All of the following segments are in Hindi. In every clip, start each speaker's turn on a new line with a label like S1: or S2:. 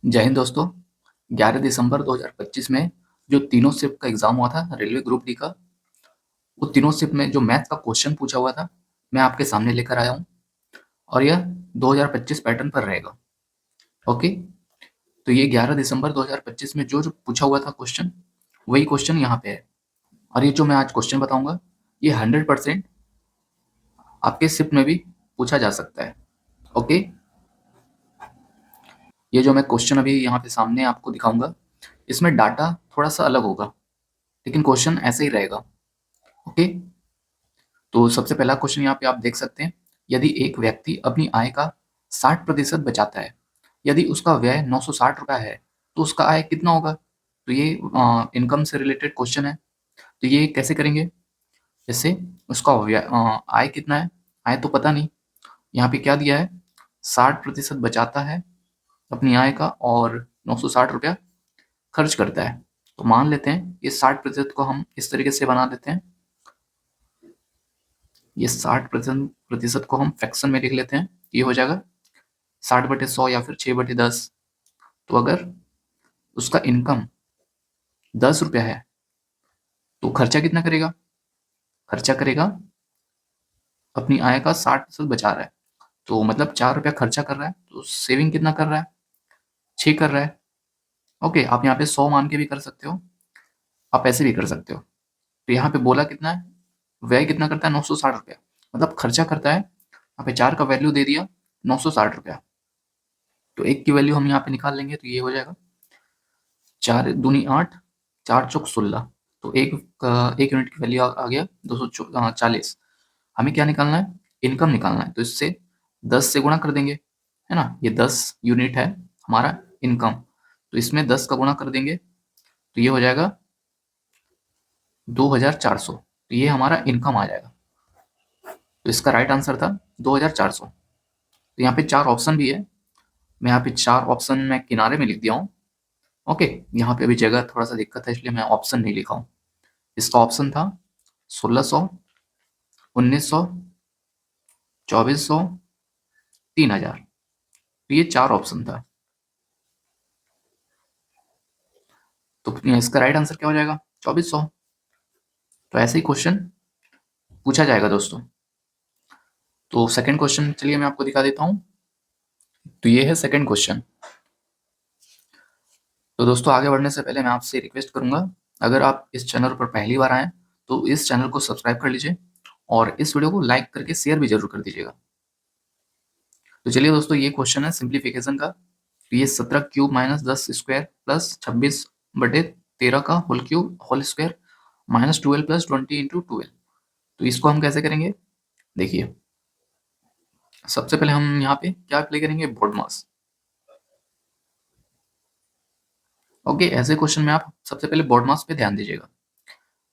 S1: जय हिंद दोस्तों। 11 दिसंबर 2025 में जो तीनों शिफ्ट का एग्जाम हुआ था रेलवे ग्रुप डी का, वो तीनों शिफ्ट में जो मैथ का क्वेश्चन पूछा हुआ था, मैं आपके सामने लेकर आया हूँ। और यह 2025 पैटर्न पर रहेगा। ओके, तो ये 11 दिसंबर 2025 में जो जो पूछा हुआ था क्वेश्चन, वही क्वेश्चन यहाँ पे है। और ये जो मैं आज क्वेश्चन बताऊंगा, ये 100% आपके शिफ्ट में भी पूछा जा सकता है। ओके, ये जो मैं क्वेश्चन अभी यहाँ पे सामने आपको दिखाऊंगा, इसमें डाटा थोड़ा सा अलग होगा, लेकिन क्वेश्चन ऐसे ही रहेगा। ओके, तो सबसे पहला क्वेश्चन यहाँ पे आप देख सकते हैं। यदि एक व्यक्ति अपनी आय का 60% बचाता है, यदि उसका व्यय 960 रुपया है, तो उसका आय कितना होगा? तो ये इनकम से रिलेटेड क्वेश्चन है। तो ये कैसे करेंगे? जैसे उसका आय कितना है, आय तो पता नहीं। यहाँ पे क्या दिया है? 60% बचाता है अपनी आय का और 960 रुपया खर्च करता है। तो मान लेते हैं ये 60% को हम इस तरीके से बना देते हैं। ये 60% को हम फ्रैक्शन में लिख लेते हैं। ये हो जाएगा 60/100 या फिर 6/10। तो अगर उसका इनकम 10 रुपया है, तो खर्चा कितना करेगा? खर्चा करेगा, अपनी आय का 60% बचा रहा है, तो मतलब 4 रुपया खर्चा कर रहा है, तो सेविंग कितना कर रहा है? 6 कर रहा है। ओके, आप यहाँ पे 100 मान के भी कर सकते हो, आप ऐसे भी कर सकते हो। तो यहाँ पे बोला कितना है? व्यय कितना करता है? 960 रुपया, मतलब खर्चा करता है। यहाँ पे 4 का वैल्यू दे दिया 960 रुपया। तो एक की वैल्यू हम यहाँ पे निकाल लेंगे, तो ये हो जाएगा 4 दूनी 8, 4 चौक 16। तो एक यूनिट की वैल्यू आ गया 240। हमें क्या निकालना है? इनकम निकालना है। तो इससे 10 से गुणा कर देंगे, है ना। ये 10 यूनिट है हमारा इनकम, तो इसमें 10 का गुणा कर देंगे, तो ये हो जाएगा 2400। तो ये हमारा इनकम आ जाएगा। तो इसका राइट आंसर था 2400। तो यहाँ पे 4 ऑप्शन भी है। मैं यहाँ पे 4 ऑप्शन मैं किनारे में लिख दिया हूँ। ओके, यहाँ पे अभी जगह थोड़ा सा दिक्कत है, इसलिए मैं ऑप्शन नहीं लिखा हूँ। इसका ऑप्शन था 1600, 1900, 2400, 3000। तो ये 4 ऑप्शन था। तो इसका राइट आंसर क्या हो जाएगा? 2400। तो ऐसे ही क्वेश्चन पूछा जाएगा दोस्तों। तो सेकंड क्वेश्चन चलिए मैं आपको दिखा देता हूँ। तो ये है सेकंड क्वेश्चन। तो दोस्तों आगे बढ़ने से पहले मैं आपसे रिक्वेस्ट करूंगा, अगर आप इस चैनल पर पहली बार आए तो इस चैनल को सब्सक्राइब कर लीजिए और इस वीडियो को लाइक करके शेयर भी जरूर कर दीजिएगा। तो चलिए दोस्तों, ये क्वेश्चन है सिंप्लीफिकेशन का। तो ये 17³ - 10² प्लस 26/13 का whole cube whole square minus 12 plus 20 × 12। तो इसको हम कैसे करेंगे? देखिए, सबसे पहले हम यहाँ पे क्या अप्लाई करेंगे? बोर्ड मास। ओके, ऐसे क्वेश्चन में आप सबसे पहले बोर्ड मास पे ध्यान दीजिएगा।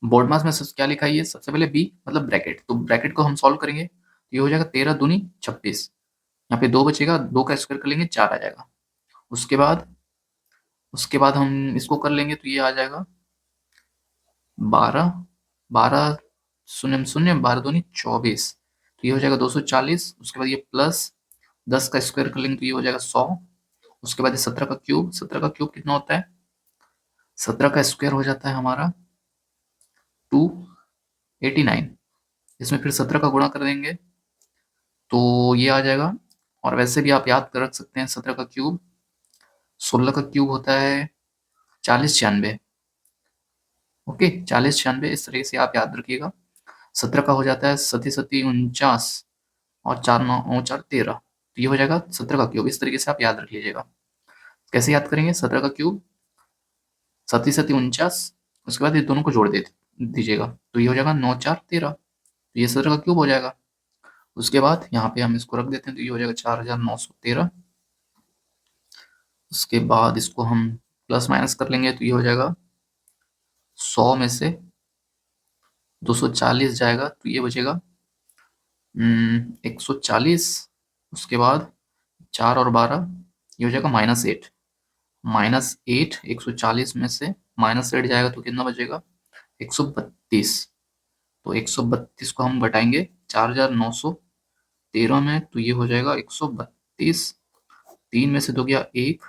S1: बोर्ड मास में क्या लिखा है? ये सबसे पहले बी मतलब ब्रैकेट, तो ब्रैकेट को हम सॉल्व करेंगे, तो ये हो जाएगा 13 दूनी 26। यहाँ पे 2 बचेगा, 2 का स्क्वायर कर लेंगे 4 आ जाएगा। उसके बाद हम इसको कर लेंगे, तो ये आ जाएगा 12, 12 शून्य शून्य 12 दूनी 24। तो ये हो जाएगा 240। उसके बाद ये प्लस 10 का स्क्वायर कर लेंगे, तो ये हो जाएगा 100। उसके बाद ये 17 का क्यूब, 17 का क्यूब कितना होता है? 17 का स्क्वायर हो जाता है हमारा 289। इसमें फिर 17 का गुणा कर देंगे, तो ये आ जाएगा। और वैसे भी आप याद कर रख सकते हैं, 17 का क्यूब 16 का क्यूब होता है 4096। ओके, 4096 इस तरीके से आप याद रखिएगा। 17 का हो जाता है 37 और 4 9 4 13। तो ये हो जाएगा 17 का क्यूब। इस तरीके से आप याद रख लीजिएगा। कैसे याद करेंगे? 17 का क्यूब 37 उसके बाद ये दोनों को जोड़ दे दीजिएगा, तो ये हो जाएगा 9 4 13। तो ये 17 का क्यूब हो जाएगा। उसके बाद यहाँ पे हम इसको रख देते हैं, तो ये हो जाएगा 4913। उसके बाद इसको हम प्लस माइनस कर लेंगे, तो ये हो जाएगा 100 में से 240 जाएगा, तो ये बचेगा 140। उसके बाद 4 और 12, ये हो जाएगा -8। -8 140 में से -8 जाएगा, तो कितना बचेगा? 132। तो 132 को हम घटाएंगे 4913 में, तो ये हो जाएगा 132। 3 में से 2 गया 1,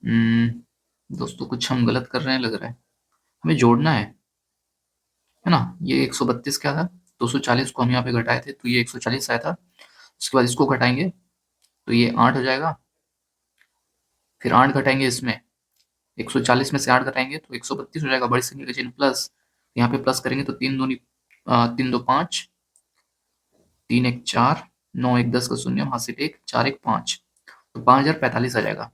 S1: दोस्तों कुछ हम गलत कर रहे हैं लग रहा है, हमें जोड़ना है ना। ये 132 क्या था, 240 को हम यहाँ पे घटाए थे तो ये 140 आया था। उसके बाद इसको घटाएंगे तो ये 8 हो जाएगा, फिर 8 घटाएंगे इसमें, 140 में से 8 घटाएंगे तो 132 हो जाएगा, बड़ी संख्या का चिन्ह प्लस, यहाँ पे प्लस करेंगे तो 3 2 5, 3 1 4, 9 1 10 का शून्य, वहां से 1 4 1 5, तो 5045 आ जाएगा।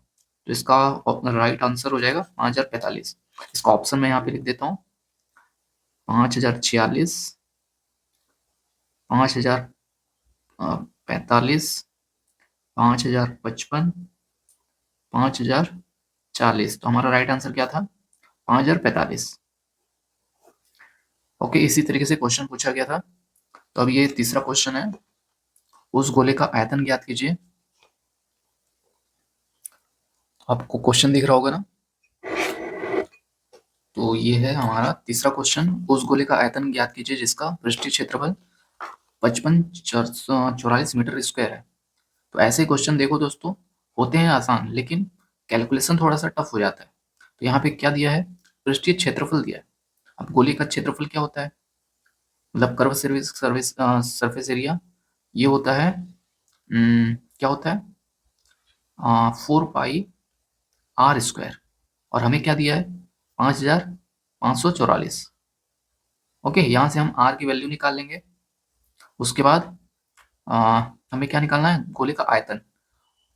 S1: तो इसका राइट आंसर हो जाएगा 5045। इसका ऑप्शन मैं यहाँ पे लिख देता हूँ, 5046, 5045, 5055, 5040। तो हमारा राइट आंसर क्या था, 5045। ओके, इसी तरीके से क्वेश्चन पूछा गया था। तो अब ये तीसरा क्वेश्चन है, उस गोले का आयतन ज्ञात कीजिए। आपको क्वेश्चन दिख रहा होगा ना। तो ये है हमारा तीसरा क्वेश्चन, उस गोले का आयतन ज्ञात कीजिए जिसका पृष्ठीय क्षेत्रफल 55,444 मीटर स्क्वायर है। तो ऐसे क्वेश्चन देखो दोस्तों, होते हैं आसान लेकिन कैलकुलेशन थोड़ा सा टफ हो जाता है। तो यहाँ पे क्या दिया है, पृष्ठीय क्षेत्रफल दिया है। अब गोले का क्षेत्रफल क्या होता है, मतलब कर्व सरफेस एरिया, ये होता है क्या होता है, 4 पाई r स्क्वायर, और हमें क्या दिया है, 5544। ओके, यहाँ से हम r की वैल्यू निकाल लेंगे। उसके बाद हमें क्या निकालना है, गोले का आयतन।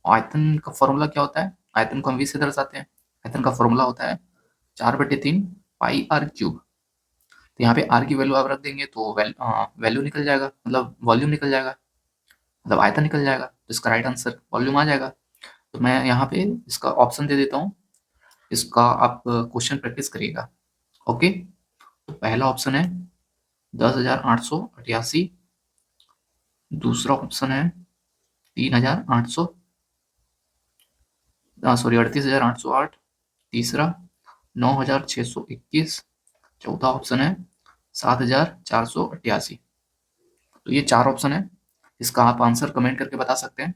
S1: आयतन का फॉर्मूला क्या होता है, आयतन को हम v से दर्शाते हैं। आयतन का फॉर्मूला होता है 4/3 पाई r क्यूब। तो यहाँ पे r की वैल्यू आप रख देंगे तो वैल्यू निकल जाएगा, मतलब वॉल्यूम निकल जाएगा, मतलब आयतन निकल जाएगा। तो इसका राइट आंसर वॉल्यूम आ जाएगा। तो मैं यहाँ पे इसका ऑप्शन दे देता हूँ, इसका आप क्वेश्चन प्रैक्टिस करिएगा। ओके, तो पहला ऑप्शन है 10,888, दूसरा ऑप्शन है 3,800, सॉरी 38,808, तीसरा 9,621, चौथा ऑप्शन है 7,488। तो ये 4 ऑप्शन है, इसका आप आंसर कमेंट करके बता सकते हैं।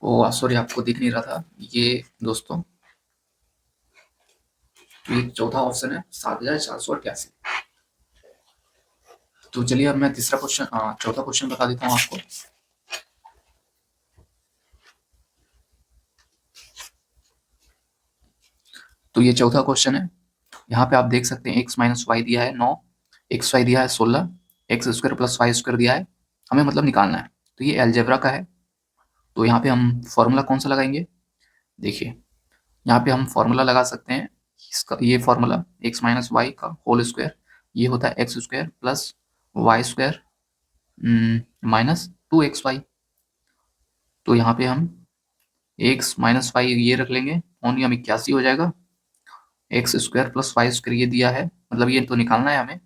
S1: ओ सॉरी, आपको दिख नहीं रहा था ये दोस्तों, तो ये चौथा ऑप्शन है 7,488। तो चलिए अब मैं तीसरा क्वेश्चन, चौथा क्वेश्चन बता देता हूँ आपको। तो ये चौथा क्वेश्चन है, यहाँ पे आप देख सकते हैं x माइनस वाई दिया है 9, एक्स वाई दिया है 16, X square plus Y square दिया है, हमें मतलब निकालना है। तो ये अलजेब्रा का है। तो यहाँ पे हम फॉर्मूला कौन सा लगाएंगे, देखिए यहाँ पे हम फॉर्मूला लगा सकते हैं इसका, ये फॉर्मूला x माइनस वाई का होल स्क्वायर, ये होता है X square plus Y square minus 2xy। तो यहाँ पे हम x माइनस वाई ये रख लेंगे, ओनली हम 81 हो जाएगा। X square plus Y square ये दिया है, मतलब ये तो निकालना है हमें,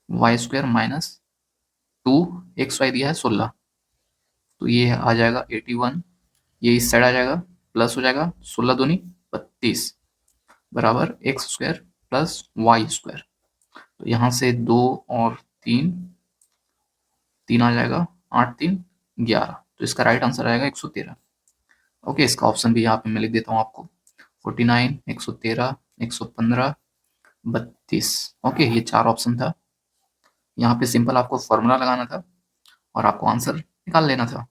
S1: वाई स्क्वायर माइनस 2xy दिया है 16। तो ये आ जाएगा 81, ये इस साइड आ जाएगा, प्लस हो जाएगा 16 दूनी 32 बराबर X square plus Y square. तो यहाँ से 2 और 3, 3 आ जाएगा, 8 3 11। तो इसका राइट आंसर आएगा 113। ओके, इसका ऑप्शन भी यहाँ पे मैं लिख देता हूँ आपको, 49, 113, 115, 32। ओके, ये 4 ऑप्शन था। यहाँ पे सिंपल आपको फॉर्मूला लगाना था और आपको आंसर निकाल लेना था।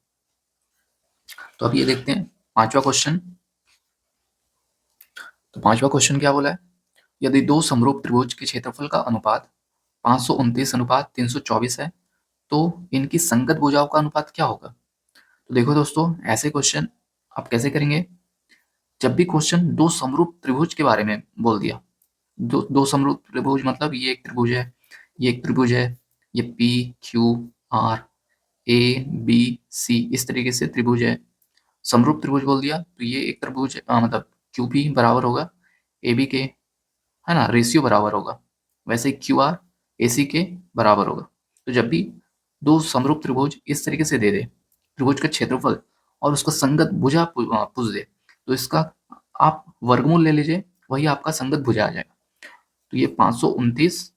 S1: तो अब ये देखते हैं पांचवा क्वेश्चन। तो पांचवा क्वेश्चन क्या बोला है, यदि दो समरूप त्रिभुज के क्षेत्रफल का अनुपात 529 अनुपात 324 है तो इनकी संगत भुजाओं का अनुपात क्या होगा। तो देखो दोस्तों, ऐसे क्वेश्चन आप कैसे करेंगे, जब भी क्वेश्चन दो समरूप त्रिभुज के बारे में बोल दिया, दो समरूप त्रिभुज मतलब ये एक त्रिभुज है, ये एक त्रिभुज है, ये P Q R A B C इस तरीके से त्रिभुज है। समरूप त्रिभुज बोल दिया तो ये एक त्रिभुज मतलब क्यू पी बराबर होगा ए बी के, है ना, रेशियो बराबर होगा। वैसे क्यू आर ए सी के बराबर होगा। तो जब भी दो समरूप त्रिभुज इस तरीके से दे दे त्रिभुज का क्षेत्रफल और उसका संगत भुजा पूछ दे, तो इसका आप वर्गमूल ले लीजिए, वही आपका संगत भुजा आ जाएगा। तो ये 529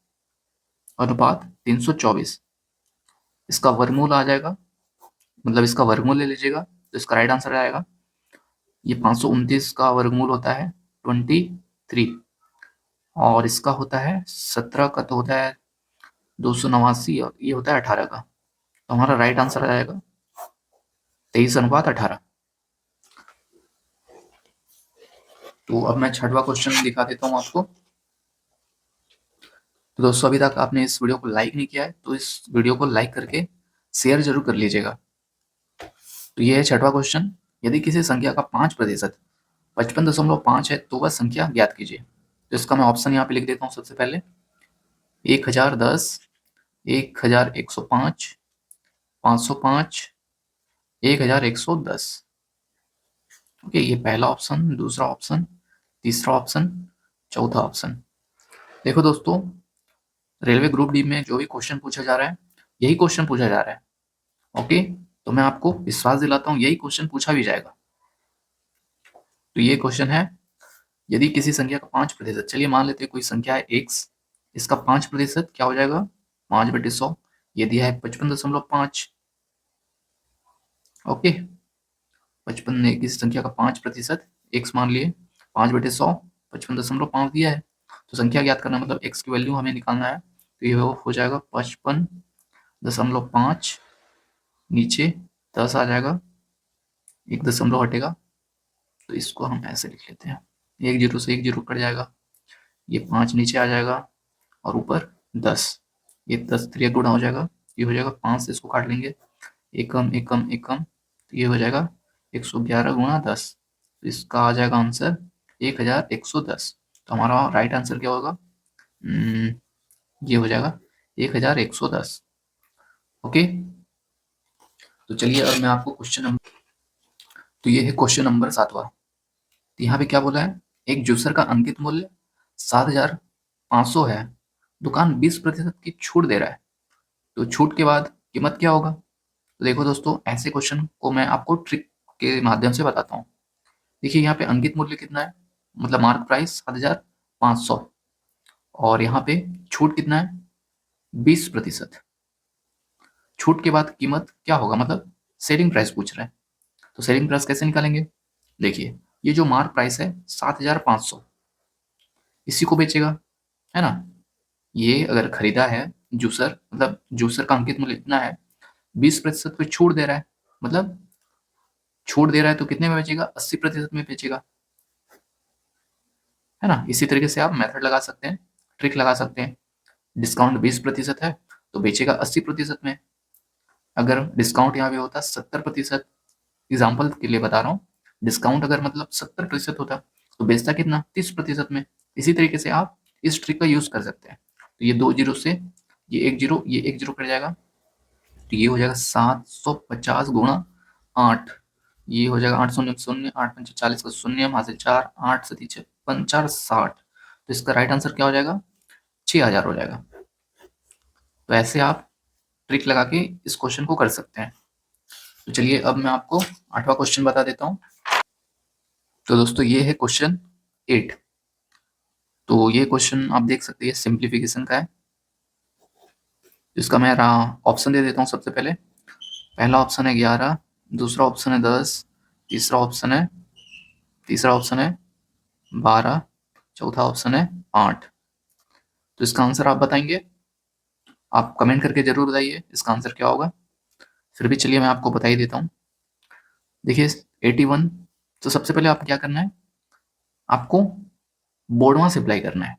S1: अनुपात 324, इसका वर्गमूल आ जाएगा, मतलब इसका वर्गमूल ले लीजिएगा तो इसका राइट आंसर आएगा ये 529 का वर्गमूल होता है 23 और इसका होता है 17 का तो होता है 289 और ये होता है 18 का। तो हमारा राइट आंसर आ जाएगा 23:18। तो अब मैं छठवां क्वेश्चन दिखा देता हूँ आपको। तो दोस्तों अभी तक आपने इस वीडियो को लाइक नहीं किया है तो इस वीडियो को लाइक करके शेयर जरूर कर लीजिएगा। तो ये है छठवां क्वेश्चन। यदि किसी संख्या का 5% 55.5 है तो वह संख्या ज्ञात कीजिए। तो इसका मैं ऑप्शन यहाँ पे लिख देता हूँ। सबसे पहले 1010, 1105, 505, 1110। ओके, ये पहला ऑप्शन, दूसरा ऑप्शन, तीसरा ऑप्शन, चौथा ऑप्शन। देखो दोस्तों, रेलवे ग्रुप डी में जो भी क्वेश्चन पूछा जा रहा है यही क्वेश्चन पूछा जा रहा है। ओके, तो मैं आपको विश्वास दिलाता हूँ यही क्वेश्चन पूछा भी जाएगा। तो ये क्वेश्चन है, यदि किसी संख्या का 5%, चलिए मान लेते हैं कोई संख्या है x, इसका 5% क्या हो जाएगा 5/100। ये दिया है 55.5। ओके, 55 किसी संख्या का 5% x मान लिए 5/100, 55.5 दिया है। तो संख्या ज्ञात करना मतलब x की वैल्यू हमें निकालना है। तो ये हो जाएगा 55.5, नीचे 10 आ जाएगा, 1 दशमलव हटेगा तो इसको हम ऐसे लिख लेते हैं। 1 जीरो से 1 जीरो कट जाएगा, ये 5 नीचे आ जाएगा और ऊपर 10, ये 10 3 गुणा हो जाएगा, ये हो जाएगा 5 से इसको काट लेंगे, एकम एकम एकम, तो ये हो जाएगा 111 गुणा 10। तो इसका आ जाएगा आंसर 1110। तो हमारा राइट आंसर क्या होगा, ये हो जाएगा 1110। ओके, तो चलिए अब मैं आपको क्वेश्चन नंबर, तो ये है क्वेश्चन नंबर 7वां। तो यहाँ पे क्या बोला है, एक जूसर का अंकित मूल्य 7,500 है, दुकान 20% की छूट दे रहा है, तो छूट के बाद कीमत क्या होगा। तो देखो दोस्तों, ऐसे क्वेश्चन को मैं आपको ट्रिक के माध्यम से बताता हूँ। देखिए यहाँ पे अंकित मूल्य कितना है, मतलब मार्क प्राइस 7,500, और यहाँ पे छूट कितना है 20%। छूट के बाद कीमत क्या होगा, मतलब सेलिंग प्राइस पूछ रहे हैं। तो सेलिंग प्राइस कैसे निकालेंगे, देखिए ये जो मार्क प्राइस है 7,500, इसी को बेचेगा, है ना। ये अगर खरीदा है जूसर, मतलब जूसर का अंकित मूल्य इतना है, 20% पे छूट दे रहा है, मतलब छूट दे रहा है तो कितने में बेचेगा 80% में बेचेगा, है ना। इसी तरीके से आप मेथड लगा सकते हैं, ट्रिक लगा सकते हैं। डिस्काउंट 20% है तो बेचेगा 80% में। अगर डिस्काउंट यहाँ पे होता 70%, एग्जाम्पल के लिए बता रहा हूँ, डिस्काउंट अगर मतलब 70% होता तो बेचता कितना 30% में। इसी तरीके से आप इस ट्रिक का यूज कर सकते हैं। तो ये 2 जीरो से ये 1 जीरो, ये 1 जीरो कट जाएगा, तो ये हो जाएगा 750 गुणा 8, ये हो जाएगा 8 शून्य शून्य, 8 पंच 40 का शून्य, वहां से 4, 8 सती 56, 4 60। तो इसका राइट आंसर क्या हो जाएगा 6,000 हो जाएगा। तो ऐसे आप ट्रिक लगा के इस क्वेश्चन को कर सकते हैं। तो चलिए अब मैं आपको 8वां क्वेश्चन बता देता हूँ। तो दोस्तों ये है क्वेश्चन 8। तो ये क्वेश्चन आप देख सकते हैं सिंप्लीफिकेशन का है। इसका मैं ऑप्शन दे देता हूँ। सबसे पहले पहला ऑप्शन है 11, दूसरा ऑप्शन है 10, तीसरा ऑप्शन है 12, चौथा ऑप्शन है 8। तो इसका आंसर आप बताएंगे, आप कमेंट करके जरूर बताइए इसका आंसर क्या होगा। फिर भी चलिए मैं आपको बता ही देता हूँ। देखिए 81, तो सबसे पहले आप क्या करना है, आपको बोर्डमास अप्लाई करना है।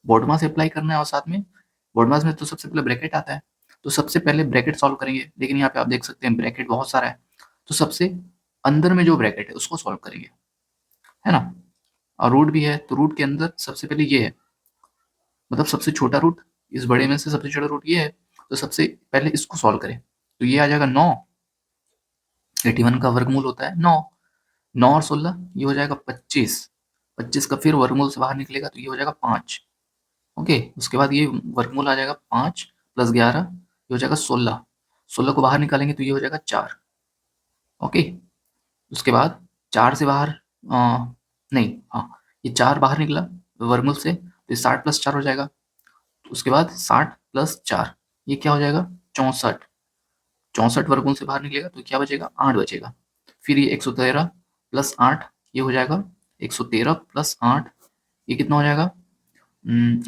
S1: बोर्डमास अप्लाई करना है और साथ में बोर्डमास में तो सबसे पहले ब्रैकेट आता है, तो सबसे पहले ब्रैकेट सॉल्व करेंगे। लेकिन यहाँ पे आप देख सकते हैं ब्रैकेट बहुत सारा है, तो सबसे अंदर में जो ब्रैकेट है उसको सॉल्व करेंगे, है ना। और रूट भी है, तो रूट के अंदर सबसे पहले ये है, मतलब सबसे छोटा रूट, इस बड़े में से सबसे छोटा रूट ये है, तो सबसे पहले इसको सॉल्व करें। तो ये आ जाएगा 9, 81 का वर्गमूल होता है 9, 9 और 16 ये हो जाएगा 25, 25 का फिर वर्गमूल से बाहर निकलेगा तो ये हो जाएगा 5। ओके, उसके बाद ये वर्गमूल आ जाएगा 5 + 11, ये हो जाएगा 16, 16 को बाहर निकालेंगे तो ये हो जाएगा 4। ओके, उसके बाद 4 से बाहर नहीं, हाँ, ये 4 बाहर निकला वर्गमूल से तो ये 60 + 4 हो जाएगा। तो उसके बाद 60 + 4 ये क्या हो जाएगा 64, 64 वर्गमूल से बाहर निकलेगा तो क्या बचेगा 8 बचेगा। फिर ये 113 + 8 ये हो जाएगा 113 प्लस 8, ये कितना हो जाएगा?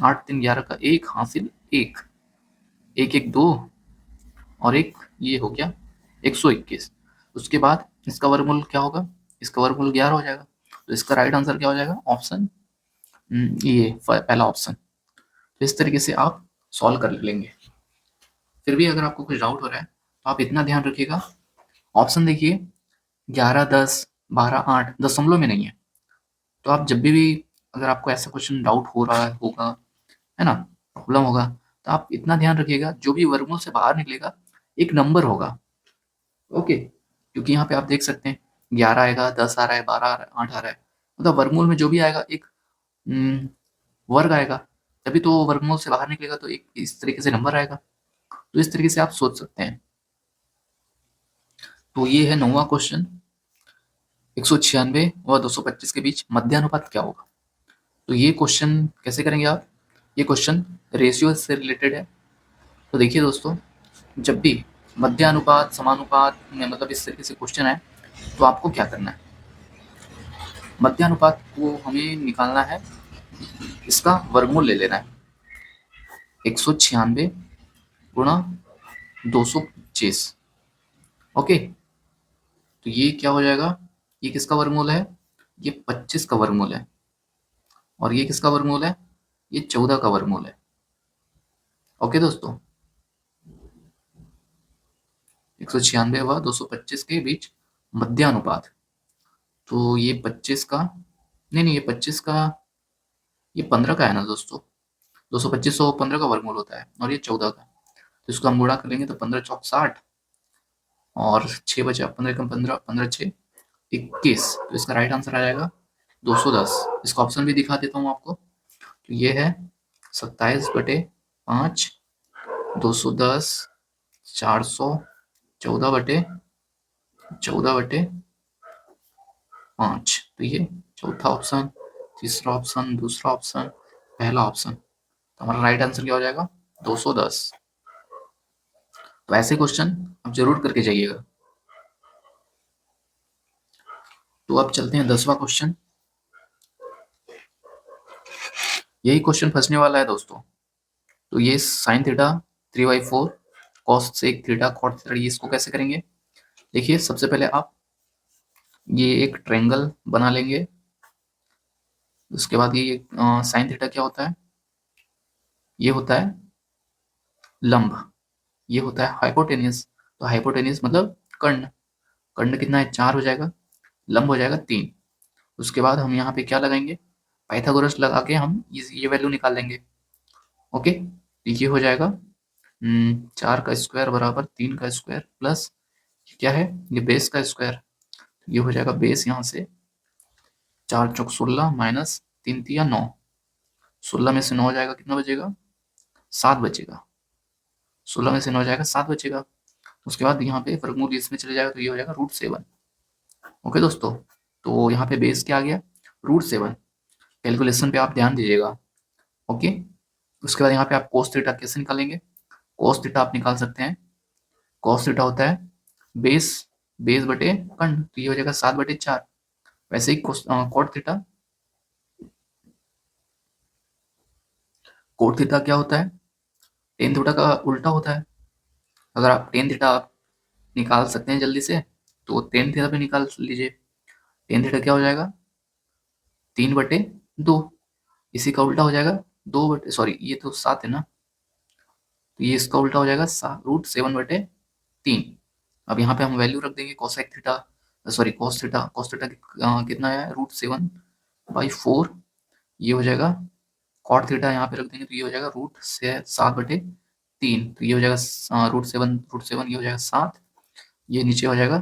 S1: 8 3 11 का 1 हासिल 1, 1 1 2 और एक ये हो गया 121। उसके बाद इसका वर्गमूल क्या होगा? इसका वर्गमूल 11 हो जाएगा। तो इसका राइट आंसर क्या हो जाएगा? ऑप्शन ये पहला ऑप्शन। तो इस तरीके से आप सॉल्व कर लेंगे। फिर भी अगर आपको कुछ डाउट हो रहा है तो आप इतना ध्यान रखिएगा, ऑप्शन देखिए 11 10 12 8 दशमलव में नहीं है। तो आप जब भी अगर आपको ऐसा क्वेश्चन डाउट हो रहा होगा, है ना, प्रॉब्लम होगा, तो आप इतना ध्यान रखिएगा जो भी वर्गमूल से बाहर निकलेगा एक नंबर होगा। ओके, क्योंकि यहाँ पे आप देख सकते हैं 11 आएगा, 10 आ रहा है, 12 आ रहा है, 8 आ रहा है, मतलब वर्गमूल में जो भी आएगा एक वर्ग आएगा, तभी तो वर्गमूल से बाहर निकलेगा तो एक इस तरीके से नंबर आएगा। तो इस तरीके से आप सोच सकते हैं। तो ये है 9वां क्वेश्चन, 196 और 225 के बीच मध्यानुपात क्या होगा? तो ये क्वेश्चन कैसे करेंगे आप? ये क्वेश्चन रेशियो से रिलेटेड है। तो देखिए दोस्तों, जब भी मध्यानुपात समानुपात में मतलब इस तरीके से क्वेश्चन है तो आपको क्या करना है? मध्यानुपात को हमें निकालना है, इसका वर्गमूल ले लेना है 196 गुणा 225। ओके, तो ये क्या हो जाएगा? ये किसका वर्गमूल है? ये 25 का वर्गमूल है। और ये किसका वर्गमूल है? ये 14 का वर्गमूल है। ओके दोस्तों, 196 व 225 के बीच मध्यानुपात। तो ये 25 का नहीं, ये 25 का, ये 15 का है ना दोस्तों। 225 15 का वर्गमूल होता है और ये 14 का। तो इसको हम गुणा कर लेंगे तो 15 चौक 60 और 6 बचा, 15 कम 15, 15 6 21। तो इसका राइट आंसर आ जाएगा 210। इसका ऑप्शन भी दिखा देता हूँ आपको। तो ये है 27/5, 210, 400, 14/5। तो ये चौथा ऑप्शन, तीसरा ऑप्शन, दूसरा ऑप्शन, पहला ऑप्शन। तो हमारा राइट आंसर क्या हो जाएगा? 210। तो ऐसे क्वेश्चन आप जरूर करके जाइएगा। तो अब चलते हैं 10वां क्वेश्चन। यही क्वेश्चन फंसने वाला है दोस्तों। तो ये sine theta 3/4 cosec theta cot theta, ये इसको कैसे करेंगे? देखिए, सबसे पहले आप ये एक ट्रायंगल बना लेंगे। उसके बाद ये साइन थीटा क्या होता है? ये होता है लंब, ये होता है हाइपोटेनियस। तो हाइपोटेनियस मतलब कर्ण। कर्ण कितना है? 4 हो जाएगा, लंब हो जाएगा 3। उसके बाद हम यहाँ पे क्या लगाएंगे? पाइथागोरस लगा के हम ये वैल्यू निकाल लेंगे। ओके, तो ये हो जाएगा 4 का स्क्वायर बराबर 3 का स्क्वायर प्लस क्या है? ये बेस का स्क्वायर। ये हो जाएगा बेस यहाँ से 4 चौक 16 माइनस 3 तिया 9। 16 में से 9 जाएगा, कितना बचेगा? 7 बचेगा। 16 में से 9 जाएगा, 7 बचेगा। उसके बाद यहाँ पे वर्गमूल इसमें चले जाएगा तो ये हो जाएगा √7। ओके दोस्तों, तो यहाँ पे बेस क्या आ गया? √7। कैलकुलेशन पे आप ध्यान दीजिएगा। ओके, उसके बाद यहाँ पे आप कोस थीटा कैसे निकालेंगे? कोस थीटा आप निकाल सकते हैं। कोस थीटा होता है बेस बेस बटे कर्ण, तो ये हो जाएगा 7/4। वैसे ही कोट थीटा, कोट थीटा क्या होता है? टेन थीटा का उल्टा होता है। अगर आप टेन थीटा आप निकाल सकते हैं जल्दी से तो टेन थीटा भी निकाल लीजिए। टेन थीटा क्या हो जाएगा? 3/2। इसी का उल्टा हो जाएगा 2 ये तो 7 है ना, तो ये इसका उल्टा हो जाएगा √7/3। अब यहाँ पे हम वैल्यू रख देंगे cosec theta, sorry cos theta कितना है? √7/4। ये हो जाएगा कॉट थीटा, यहाँ पे रख देंगे तो ये हो जाएगा √7/3। तो ये हो जाएगा √7 ये हो जाएगा 7। ये नीचे हो जाएगा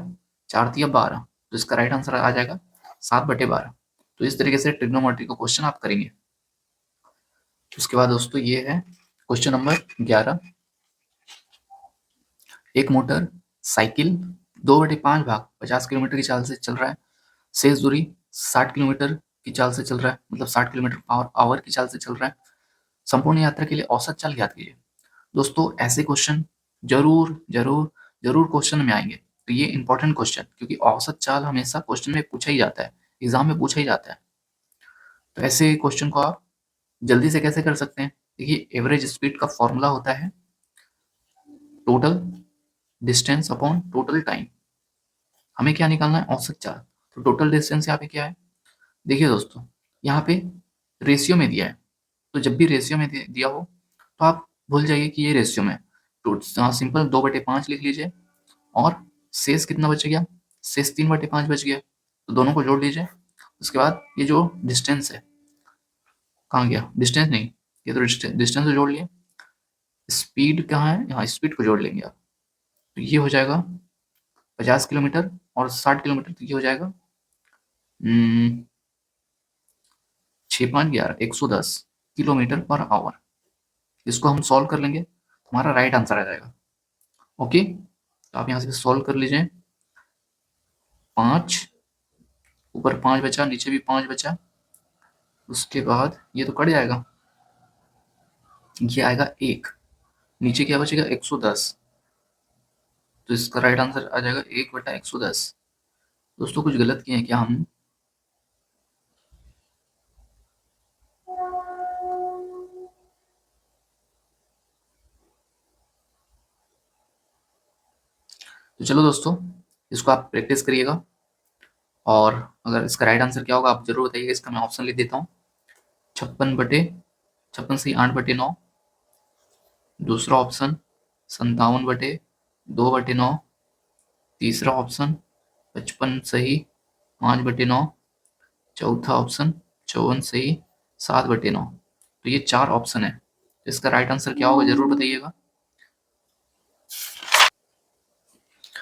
S1: 4 तिया 12। तो इसका राइट आंसर आ जाएगा 7/12। तो इस तरीके से ट्रिग्नोमेट्री का क्वेश्चन आप करेंगे। उसके बाद दोस्तों ये है क्वेश्चन नंबर 11। एक मोटर साइकिल 2/5 भाग 50 किलोमीटर की चाल से चल रहा है। शेष दूरी 60 किलोमीटर की चाल से चल रहा है, मतलब 60 किलोमीटर पर आवर की चाल से चल रहा है। संपूर्ण यात्रा के लिए औसत चाल ज्ञात कीजिए। दोस्तों, ऐसे क्वेश्चन जरूर जरूर जरूर क्वेश्चन में आएंगे। तो ये इंपॉर्टेंट क्वेश्चन, क्योंकि औसत चाल हमेशा क्वेश्चन में पूछा ही जाता है। एग्जाम में पूछा ही जाता है। तो ऐसे क्वेश्चन को आप जल्दी से कैसे कर सकते हैं? देखिए, एवरेज स्पीड का फॉर्मूला होता है total distance upon total time. हमें क्या निकालना है? औसत चाल। तो टोटल डिस्टेंस यहाँ पे क्या है? देखिए दोस्तों, यहाँ पे रेशियो में दिया है, तो जब भी रेशियो में दिया हो तो आप भूल जाइए कि ये रेशियो में। तो सिंपल 2/5 लिख लीजिए, और शेष कितना बच गया? शेष 3/5 बच गया, तो दोनों को जोड़ लीजिए। उसके बाद ये जो डिस्टेंस है, कहाँ गया? डिस्टेंस नहीं, ये तो डिस्टेंस को जोड़ लिए। स्पीड कहाँ है? यहाँ स्पीड को जोड़ लेंगे आप, तो ये हो जाएगा 50 किलोमीटर, और 60 किलोमीटर, तो ये हो जाएगा 6 5 11 110 किलोमीटर पर आवर। इसको हम सॉल्व कर लेंगे तो हमारा राइट आंसर आ जाएगा। ओके, तो आप यहाँ से सॉल्व कर लीजिए। 5, ऊपर 5 बचा, नीचे भी 5 बचा, उसके बाद ये तो कट जाएगा, ये आएगा 1, नीचे क्या बचेगा? 110। तो इसका राइट आंसर आ जाएगा 1/110। दोस्तों, कुछ गलत किए हैं क्या हम? तो चलो दोस्तों, इसको आप प्रैक्टिस करिएगा, और अगर इसका राइट आंसर क्या होगा आप जरूर बताइएगा। इसका मैं ऑप्शन लिख देता हूँ। 56 से 8/9। दूसरा ऑप्शन 57/2/9। तीसरा ऑप्शन 55 सही 5/9। चौथा ऑप्शन 54 सही 7/9। तो ये 4 ऑप्शन है, इसका राइट आंसर क्या होगा जरूर बताइएगा।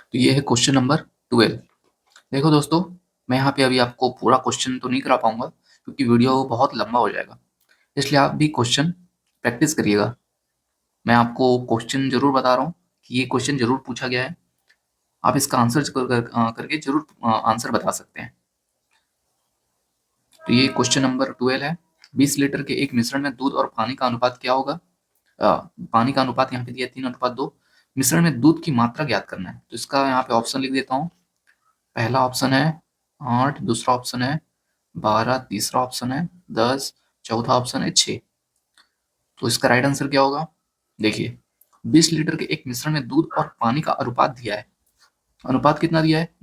S1: तो ये है क्वेश्चन नंबर 12। देखो दोस्तों, मैं यहाँ पे अभी आपको पूरा क्वेश्चन तो नहीं करा पाऊंगा, क्योंकि वीडियो बहुत लंबा हो जाएगा, इसलिए आप भी क्वेश्चन प्रैक्टिस करिएगा। मैं आपको क्वेश्चन जरूर बता रहा हूँ कि ये क्वेश्चन जरूर पूछा गया है, आप इसका आंसर करके जरूर आंसर बता सकते हैं। तो ये क्वेश्चन नंबर 12 है। 20 लीटर के एक मिश्रण में दूध और पानी का अनुपात क्या होगा? पानी का अनुपात यहाँ पे दिया 3:2। मिश्रण में दूध की मात्रा ज्ञात करना है, तो इसका यहाँ पे ऑप्शन लिख देता हूँ। पहला ऑप्शन है 8, दूसरा ऑप्शन है 12, तीसरा ऑप्शन है 10, चौथा ऑप्शन है 6। तो इसका राइट आंसर क्या होगा? देखिए, 20 लीटर के एक मिश्रण में दूध और पानी का अनुपात दिया है। अनुपात कितना दिया है?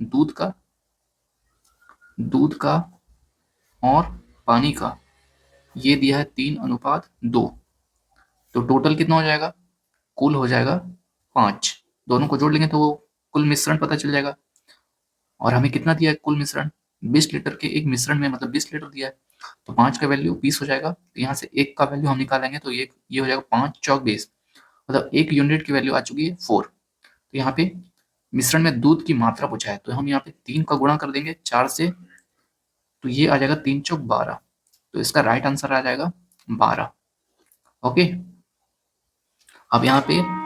S1: दूध का और पानी का ये दिया है 3:2। तो टोटल कितना हो जाएगा? कुल हो जाएगा 5। दोनों को जोड़ लेंगे तो कुल मिश्रण पता चल जाएगा। और हमें कितना दिया है कुल मिश्रण? 20 लीटर के एक मिश्रण में मतलब 20 लीटर दिया है, तो 5 का वैल्यू 20 हो जाएगा। तो यहाँ से 1 का वैल्यू हम निकालेंगे, तो ये हो जाएगा 5 चौक 20, मतलब 1 यूनिट की वैल्यू आ चुकी है 4। तो यहाँ पे मिश्रण में दूध की मात्रा पूछा है, तो हम यहाँ पे 3 का गुणा कर देंगे 4 से, तो ये आ जाएगा 3 चौक 12। तो इसका राइट आंसर आ जाएगा 12। ओके, अब यहाँ पे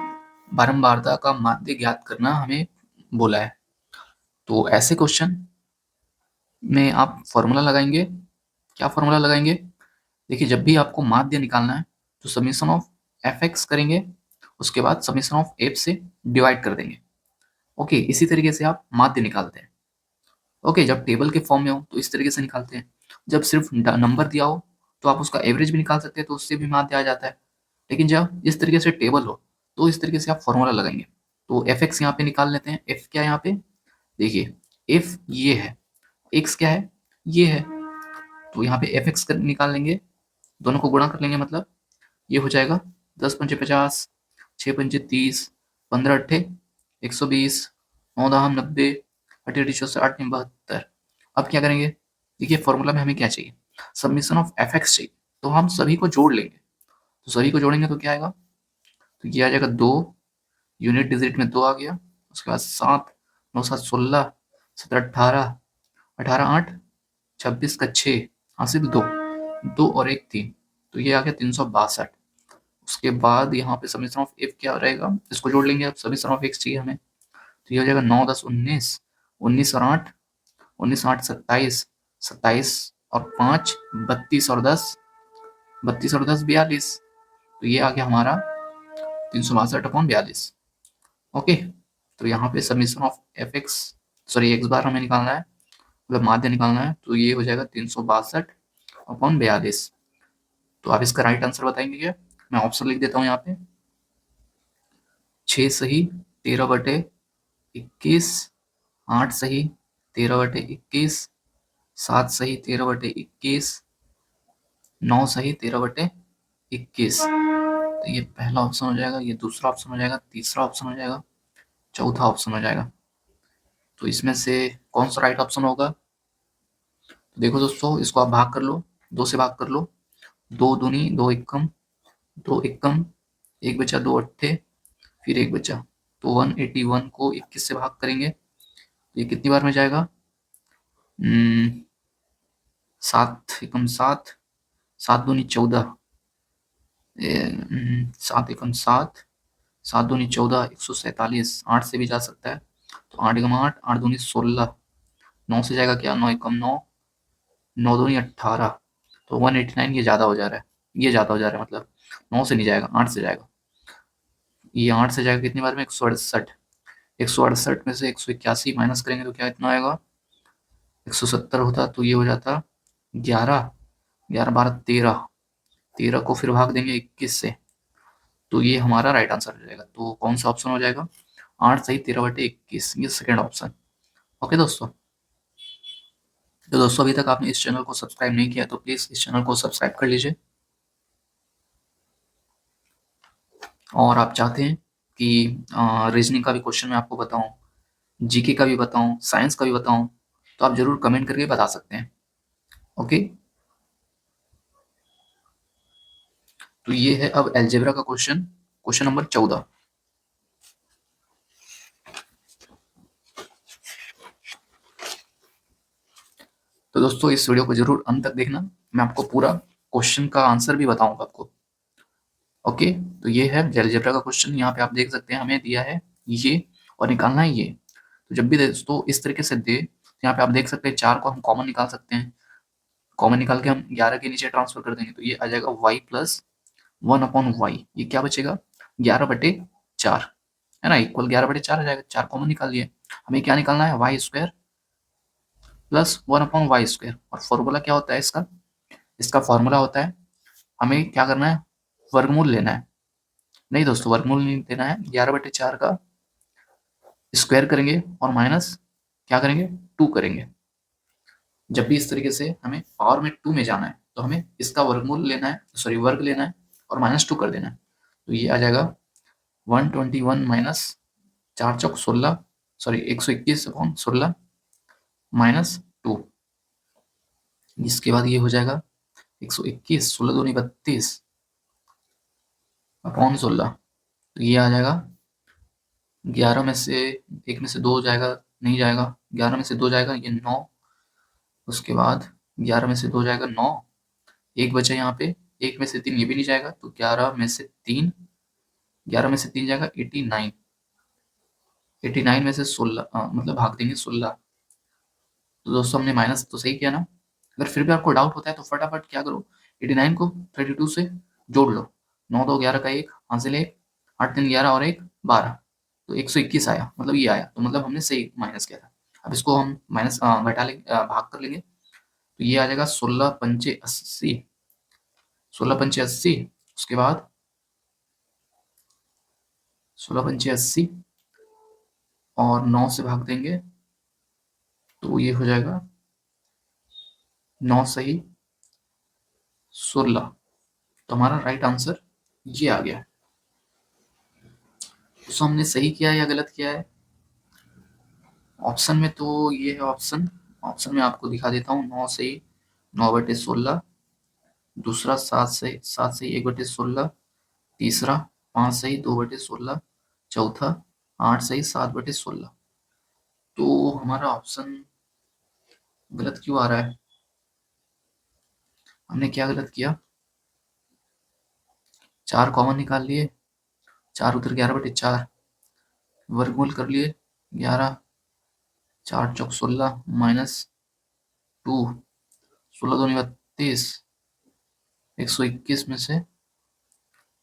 S1: बारंबारता का माध्य ज्ञात करना हमें बोला है, तो ऐसे क्वेश्चन में आप फॉर्मूला लगाएंगे। क्या फॉर्मूला लगाएंगे? देखिए, जब भी आपको माध्य निकालना है तो समीशन ऑफ एफ एक्स करेंगे, उसके बाद समीशन ऑफ एफ से डिवाइड कर देंगे। ओके, इसी तरीके से आप माध्य निकालते हैं। ओके, जब टेबल के फॉर्म में हो तो इस तरीके से निकालते हैं। जब सिर्फ नंबर दिया हो तो आप उसका एवरेज भी निकाल सकते हैं, तो उससे भी माध्य आ जाता है। लेकिन जब इस तरीके से टेबल हो तो इस तरीके से आप फॉर्मूला लगाएंगे। तो एफ एक्स यहाँ पे निकाल लेते हैं। एफ क्या है यहाँ पे? देखिए, एफ ये है, एक्स क्या है? ये है। तो यहाँ पे एफ एक्स निकाल लेंगे, दोनों को गुणा कर लेंगे, मतलब ये हो जाएगा 10×5 50, 6×5 30, 15×8 120, 9×10 90, 8×8 8 72। अब क्या करेंगे? देखिए, फॉर्मूला में हमें क्या चाहिए? सबमिशन ऑफ एफ एक्स चाहिए, तो हम सभी को जोड़ लेंगे। तो सभी को जोड़ेंगे तो क्या आएगा? तो ये आ जाएगा 2, यूनिट डिजिट में 2 आ गया। उसके बाद 7, 9 7 16, 17 18, 18 8, 26 का 6, हासिल 2, 2 और 1 3, तो ये आ गया 362। उसके बाद यहाँ पे समीशन ऑफ एफ क्या रहेगा? इसको जोड़ लेंगे। अब समीशन ऑफ एक्स चाहिए हमें, तो ये हो जाएगा 9 10 19, 19 और 8, 19 8 27, 27 और 5 32 और 10, 32 और 10 42। तो ये आ गया हमारा 362/42। ओके, तो यहाँ पे summation of F X, sorry X bar हमें निकालना है, मतलब माध्य निकालना है, तो ये हो जाएगा 362/42। तो आप इसका राइट आंसर बताएंगे क्या? मैं ऑप्शन लिख देता हूँ यहाँ पे। 6 सही 13/21, 8 सही 13/21, 7 सही 13/21, 9 सही 13/21। तो ये पहला ऑप्शन हो जाएगा, ये दूसरा ऑप्शन हो जाएगा, तीसरा ऑप्शन हो जाएगा, चौथा ऑप्शन हो जाएगा। तो इसमें से कौन सा राइट ऑप्शन होगा? तो देखो दोस्तों, इसको आप भाग कर लो, 2 से भाग कर लो। 2 दूनी 2 एकम, 2 एकम, 1 बचा, 2 अट्ठे, फिर 1 बचा। तो 181 को 21 से भाग करेंगे, तो ये कितनी बार में जाएगा? 7 एकम 7, 7 दूनी 14, 7 एकम 7, 7 दूनी 14, 147। 8 से भी जा सकता है, तो 8 एकम 8, 8 दूनी 16, 9 से जाएगा क्या? 9 एकम 9, 9 दूनी 18। तो 189 ये ज़्यादा हो जा रहा है, ये ज़्यादा हो जा रहा है, मतलब 9 से नहीं जाएगा, 8 से जाएगा। ये 8 से जाएगा कितनी बार में? 168। 168 में से 181 माइनस करेंगे तो क्या इतना आएगा? 170 होता, तो ये हो जाता 11, 11 12 13, 13 को फिर भाग देंगे 21 से, तो ये हमारा राइट आंसर हो जाएगा। तो कौन सा ऑप्शन हो जाएगा? 8 सही 13/21, ये सेकेंड ऑप्शन। ओके दोस्तों, तो दोस्तों अभी तक आपने इस चैनल को सब्सक्राइब नहीं किया तो प्लीज़ इस चैनल को सब्सक्राइब कर लीजिए। और आप चाहते हैं कि रीजनिंग का भी क्वेश्चन मैं आपको बताऊं, जीके का भी बताऊं, साइंस का भी बताऊं, तो आप जरूर कमेंट करके बता सकते हैं। ओके, तो ये है अब अलजेब्रा का क्वेश्चन, क्वेश्चन नंबर 14। तो दोस्तों इस वीडियो को जरूर अंत तक देखना, मैं आपको पूरा क्वेश्चन का आंसर भी बताऊंगा आपको। ओके, तो ये है अलजेब्रा का क्वेश्चन। यहाँ पे आप देख सकते हैं हमें दिया है ये और निकालना है ये। तो जब भी दोस्तों इस तरीके से दे, तो यहाँ पे आप देख सकते हैं 4 को हम कॉमन निकाल सकते हैं। कॉमन निकाल के हम 11 के नीचे ट्रांसफर कर देंगे, तो ये आ जाएगा y प्लस 1/y। ये क्या बचेगा? 11/4, है ना, इक्वल 11/4 आ जाएगा। 4 कॉमन निकाल लिए, हमें क्या निकालना है? y² plus 1/y²। और फॉर्मूला क्या होता है इसका? इसका फॉर्मूला होता है, हमें क्या करना है? वर्गमूल लेना है। नहीं दोस्तों, वर्गमूल नहीं देना है, 11/4 का स्क्वायर करेंगे और माइनस क्या करेंगे? 2 करेंगे। जब भी इस तरीके से हमें पावर में 2 में जाना है, तो हमें इसका वर्गमूल लेना है, सॉरी वर्ग लेना है और -2 कर देना है। तो ये आ जाएगा 121 माइनस 4 चौक 16, सॉरी 121/16 -2। इसके बाद ये हो जाएगा 121, 16 दूनी 32 अपॉन 16। तो ये आ जाएगा 11 में से 1 में से 2 जाएगा, नहीं जाएगा, 11 में से 2 जाएगा, ये 9। उसके बाद 11 में से 2 जाएगा 9, 1 बचा यहाँ पे, 1 में से 3 ये भी नहीं जाएगा, तो 11 में से 3, 11 में से 3 जाएगा 89, 89 में से 16 मतलब भाग देंगे 16। तो दोस्तों हमने माइनस तो सही किया ना? अगर फिर भी आपको डाउट होता है तो फटाफट क्या करो, 89 को 32 से जोड़ लो। 9 2 11 का 1 हासिल 1, 8 3 11 और 1 12, तो 121 आया, मतलब ये आया, तो मतलब हमने सही माइनस किया था। अब इसको हम माइनस घटा लेंगे, भाग कर लेंगे, तो ये आ जाएगा 16 पंचे 80, 16 पंचे 80। उसके बाद 16 पंचे 80 और 9 से भाग देंगे, तो ये हो जाएगा 9 सही 16। तो हमारा राइट आंसर ये आ गया। तो हमने सही किया है या गलत किया है? ऑप्शन में तो ये है ऑप्शन, ऑप्शन में आपको दिखा देता हूँ। 9 सही 9/16, दूसरा 7 सही 1/16, तीसरा 5 सही 2/16, चौथा 8 सही 7/16। तो हमारा ऑप्शन गलत क्यों आ रहा है? हमने क्या गलत किया? 4 कॉमन निकाल लिए, 4 उधर 11/4, वर्गमूल कर लिए 11, 4 चौक 16 -2, 16 दूनी 32, 121 में से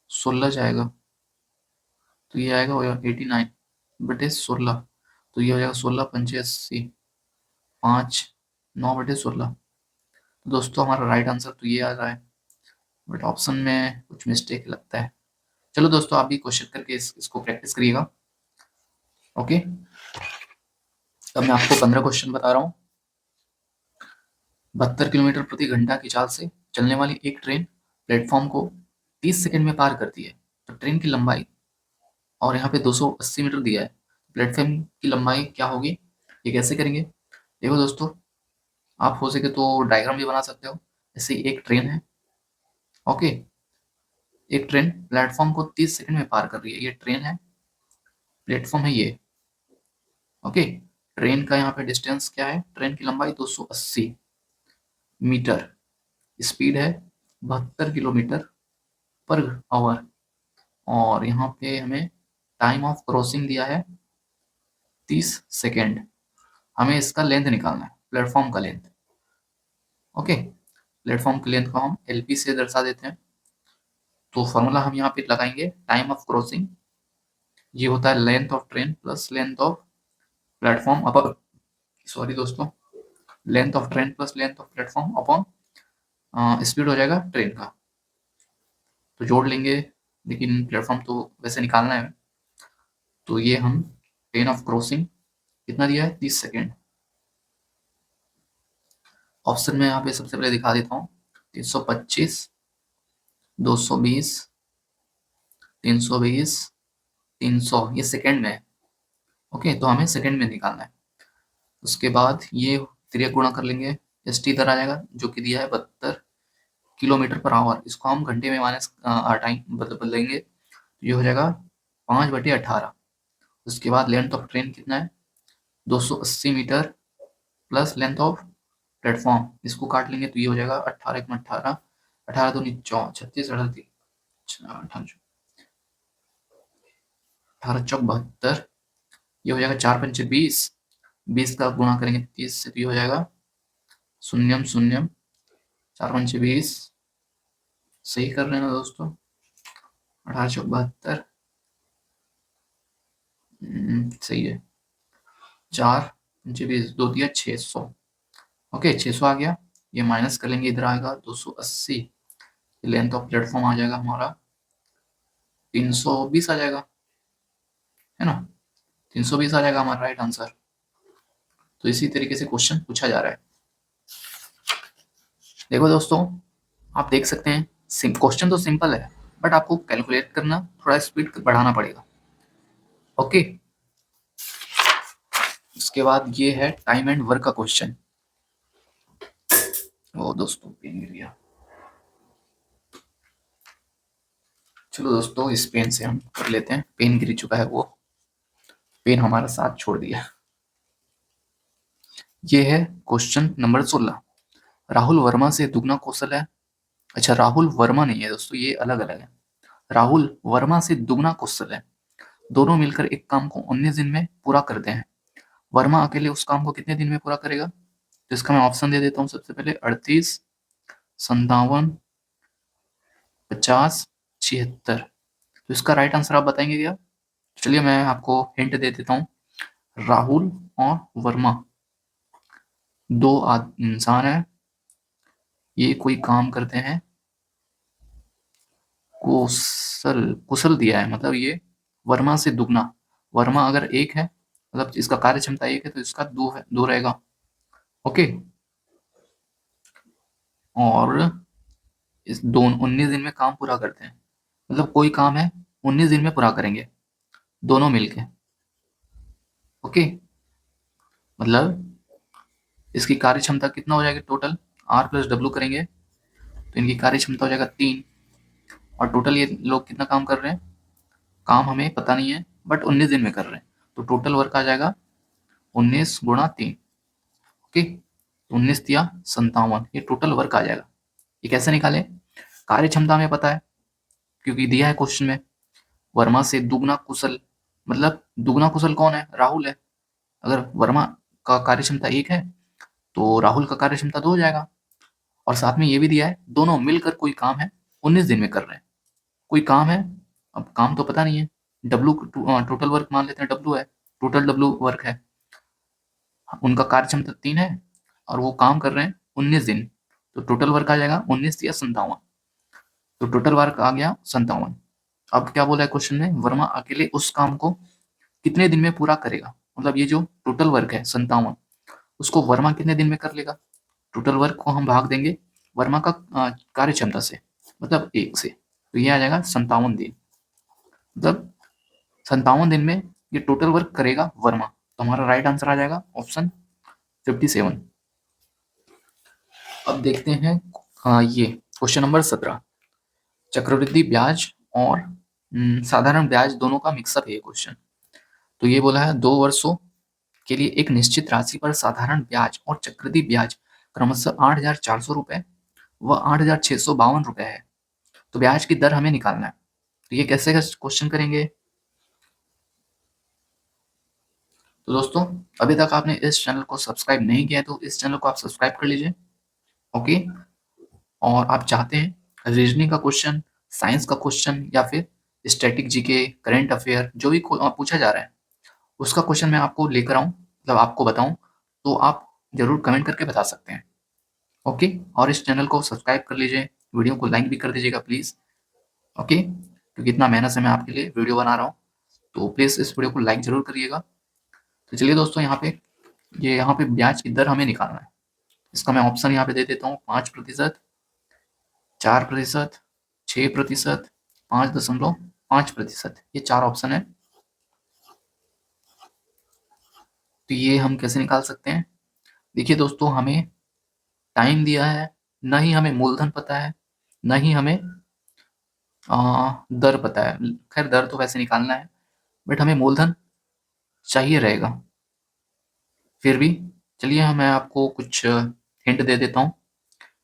S1: 16 जाएगा, तो ये आएगा 89/16। तो ये हो जाएगा 16 पंचे 80, 5 9/16। तो दोस्तों हमारा राइट आंसर तो ये आ रहा है, बट ऑप्शन में कुछ मिस्टेक लगता है। चलो दोस्तों आप भी क्वेश्चन करके इसको प्रैक्टिस करिएगा। ओके, अब मैं आपको 15 क्वेश्चन बता रहा हूँ। 72 किलोमीटर प्रति घंटा की चाल से चलने वाली एक ट्रेन प्लेटफॉर्म को 30 सेकंड में पार करती है, तो ट्रेन की लंबाई, और यहाँ पे 280 मीटर दिया है, प्लेटफॉर्म की लंबाई क्या होगी, ये कैसे करेंगे? देखो दोस्तों, आप हो सके तो डायग्राम भी बना सकते हो। जैसे एक ट्रेन है, ओके, एक ट्रेन प्लेटफॉर्म को 30 सेकंड में पार कर रही है, ये ट्रेन है, प्लेटफॉर्म है ये, ओके। ट्रेन का यहाँ पे डिस्टेंस क्या है, ट्रेन की लंबाई 280 मीटर, स्पीड है 72 किलोमीटर पर आवर, और यहाँ पे हमें टाइम ऑफ क्रॉसिंग दिया है 30 सेकेंड। हमें इसका लेंथ निकालना है, प्लेटफॉर्म का लेंथ, ओके। प्लेटफॉर्म की लेंथ को हम एलपी से दर्शा देते हैं। तो फॉर्मूला हम यहाँ पे लगाएंगे, टाइम ऑफ क्रॉसिंग, ये होता है length of train plus length of platform upon, sorry दोस्तों, length of train plus length of platform upon speed हो जाएगा ट्रेन का, तो जोड़ लेंगे, लेकिन प्लेटफॉर्म तो वैसे निकालना है। तो ये हम ट्रेन ऑफ क्रॉसिंग कितना दिया है, 30 सेकेंड। ऑप्शन में यहाँ पे सबसे पहले दिखा देता हूँ, 325, 220, 320, 300, ये सेकेंड में है, ओके। तो हमें सेकेंड में निकालना है। उसके बाद ये त्रिया गुणा कर लेंगे, एस टी इधर आ जाएगा, जो कि दिया है 72 किलोमीटर पर आवर, इसको हम घंटे में माइनस टाइम बदलेंगे, तो ये हो जाएगा 5/18। उसके बाद लेंथ ऑफ ट्रेन कितना है, 280 metre plus length of platform, इसको काट लेंगे तो ये हो जाएगा 18 एक में 18, 18 दूनी 36, 18 चौक 72, ये हो जाएगा 4 पंचे 20, 20 का गुणा करेंगे 30 से, तो ये हो जाएगा शून्यम शून्यम, 4 पंचे 20, सही कर रहे हैं ना दोस्तों, 18 चौक 72, सही है, 4 पंचे 20, 2 दिया 600, ओके 600 आ गया। ये माइनस कर लेंगे, इधर आएगा 280, लेंथ ऑफ प्लेटफॉर्म आ जाएगा हमारा 320 आ जाएगा, है ना, 320 आ जाएगा हमारा राइट आंसर। तो इसी तरीके से क्वेश्चन पूछा जा रहा है। देखो दोस्तों, आप देख सकते हैं क्वेश्चन तो सिंपल है, बट आपको कैलकुलेट करना, थोड़ा स्पीड बढ़ाना पड़ेगा, ओके। उसके बाद ये है टाइम एंड वर्क का क्वेश्चन। ओ दोस्तों पेन गिर गया, चलो दोस्तों इस पेन से हम कर लेते हैं, पेन गिर चुका है, वो पेन हमारा साथ छोड़ दिया। ये है क्वेश्चन नंबर 16, राहुल वर्मा से दुगना कौशल है, अच्छा राहुल वर्मा नहीं है दोस्तों, ये अलग अलग है। राहुल वर्मा से दुगना कौशल है, दोनों मिलकर एक काम को 19 दिन में पूरा करते हैं, वर्मा अकेले उस काम को कितने दिन में पूरा करेगा? तो इसका मैं ऑप्शन दे देता हूँ, सबसे पहले 38, 57, 50, 76। तो इसका राइट आंसर आप बताएंगे क्या? चलिए मैं आपको हिंट दे देता हूँ, राहुल और वर्मा दो इंसान है, ये कोई काम करते हैं, कुशल कुशल दिया है, मतलब ये वर्मा से दुगना, वर्मा अगर एक है, मतलब इसका कार्य क्षमता एक है, तो इसका दो है, दो रहेगा, ओके। और इस 19 दिन में काम पूरा करते हैं, मतलब कोई काम है 19 दिन में पूरा करेंगे दोनों मिलके, ओके। मतलब इसकी कार्य क्षमता कितना हो जाएगा टोटल, आर प्लस डब्ल्यू करेंगे तो इनकी कार्य क्षमता हो जाएगा 3, और टोटल ये लोग कितना काम कर रहे हैं, काम हमें पता नहीं है, बट 19 दिन में कर रहे हैं, तो टोटल वर्क आ जाएगा 19 गुणा 3, ओके। 19 दिया 57, ये टोटल वर्क आ जाएगा। ये कैसे निकाले, कार्य क्षमता हमें पता है क्योंकि दिया है क्वेश्चन में, वर्मा से दुगना कुशल, मतलब दुगना कुशल कौन है, राहुल है। अगर वर्मा का कार्य क्षमता 1 है तो राहुल का कार्य क्षमता 2 हो जाएगा, और साथ में ये भी दिया है दोनों मिलकर कोई काम है 19 दिन में कर रहे हैं, कोई काम है, अब काम तो पता नहीं है, डब्लू टोटल वर्क मान लेते हैं, डब्लू है, टोटल डब्लू वर्क है, उनका कार्य क्षमता 3 है, और वो काम कर रहे हैं 19 दिन, तो टोटल वर्क आ जाएगा 19 या 57। तो टोटल वर्क आ गया 57। अब क्या बोला है क्वेश्चन में, वर्मा अकेले उस काम को कितने दिन में पूरा करेगा। मतलब ये जो टोटल वर्क है 57, उसको वर्मा कितने दिन में कर लेगा। टोटल वर्क को हम भाग देंगे वर्मा का कार्य क्षमता से, मतलब 1 से, तो ये आ जाएगा 57 दिन। मतलब 57 दिन में ये टोटल वर्क करेगा वर्मा। तो हमारा राइट आंसर आ जाएगा ऑप्शन 57। अब देखते हैं ये क्वेश्चन नंबर 17। चक्रवृद्धि ब्याज और साधारण ब्याज दोनों का मिक्सअप है ये क्वेश्चन। तो ये बोला है 2 वर्षों के लिए एक निश्चित राशि पर साधारण ब्याज और चक्रवृद्धि ब्याज क्रमशः 8,400 रुपए व 8,652 रुपए है। तो ब्याज की दर हमें निकालना है। तो ये कैसे क्वेश्चन करेंगे। तो दोस्तों, अभी तक आपने इस चैनल को सब्सक्राइब नहीं किया है तो इस चैनल को आप सब्सक्राइब कर लीजिए। ओके, और आप चाहते हैं रीजनिंग का क्वेश्चन, साइंस का क्वेश्चन या फिर स्टैटिक जीके, करंट अफेयर जो भी पूछा जा रहा है उसका क्वेश्चन मैं आपको लेकर आऊं, मतलब आपको बताऊं, तो आप जरूर कमेंट करके बता सकते हैं। ओके, और इस चैनल को सब्सक्राइब कर लीजिए, वीडियो को लाइक भी कर दीजिएगा प्लीज। ओके, क्योंकि इतना मेहनत से मैं आपके लिए वीडियो बना रहा हूँ, तो प्लीज इस वीडियो को लाइक जरूर करिएगा। तो चलिए दोस्तों, यहाँ पे ब्याज की दर हमें निकालना है। इसका मैं ऑप्शन यहाँ पे दे देता हूँ, 5%, 4%, 6%, 5.5%, ये 4 ऑप्शन है। तो ये हम कैसे निकाल सकते हैं। देखिए दोस्तों, हमें टाइम दिया है, न ही हमें मूलधन पता है, न ही हमें दर पता है। खैर दर तो वैसे निकालना है, बट हमें मूलधन चाहिए रहेगा। फिर भी चलिए मैं आपको कुछ हिंट दे देता हूँ।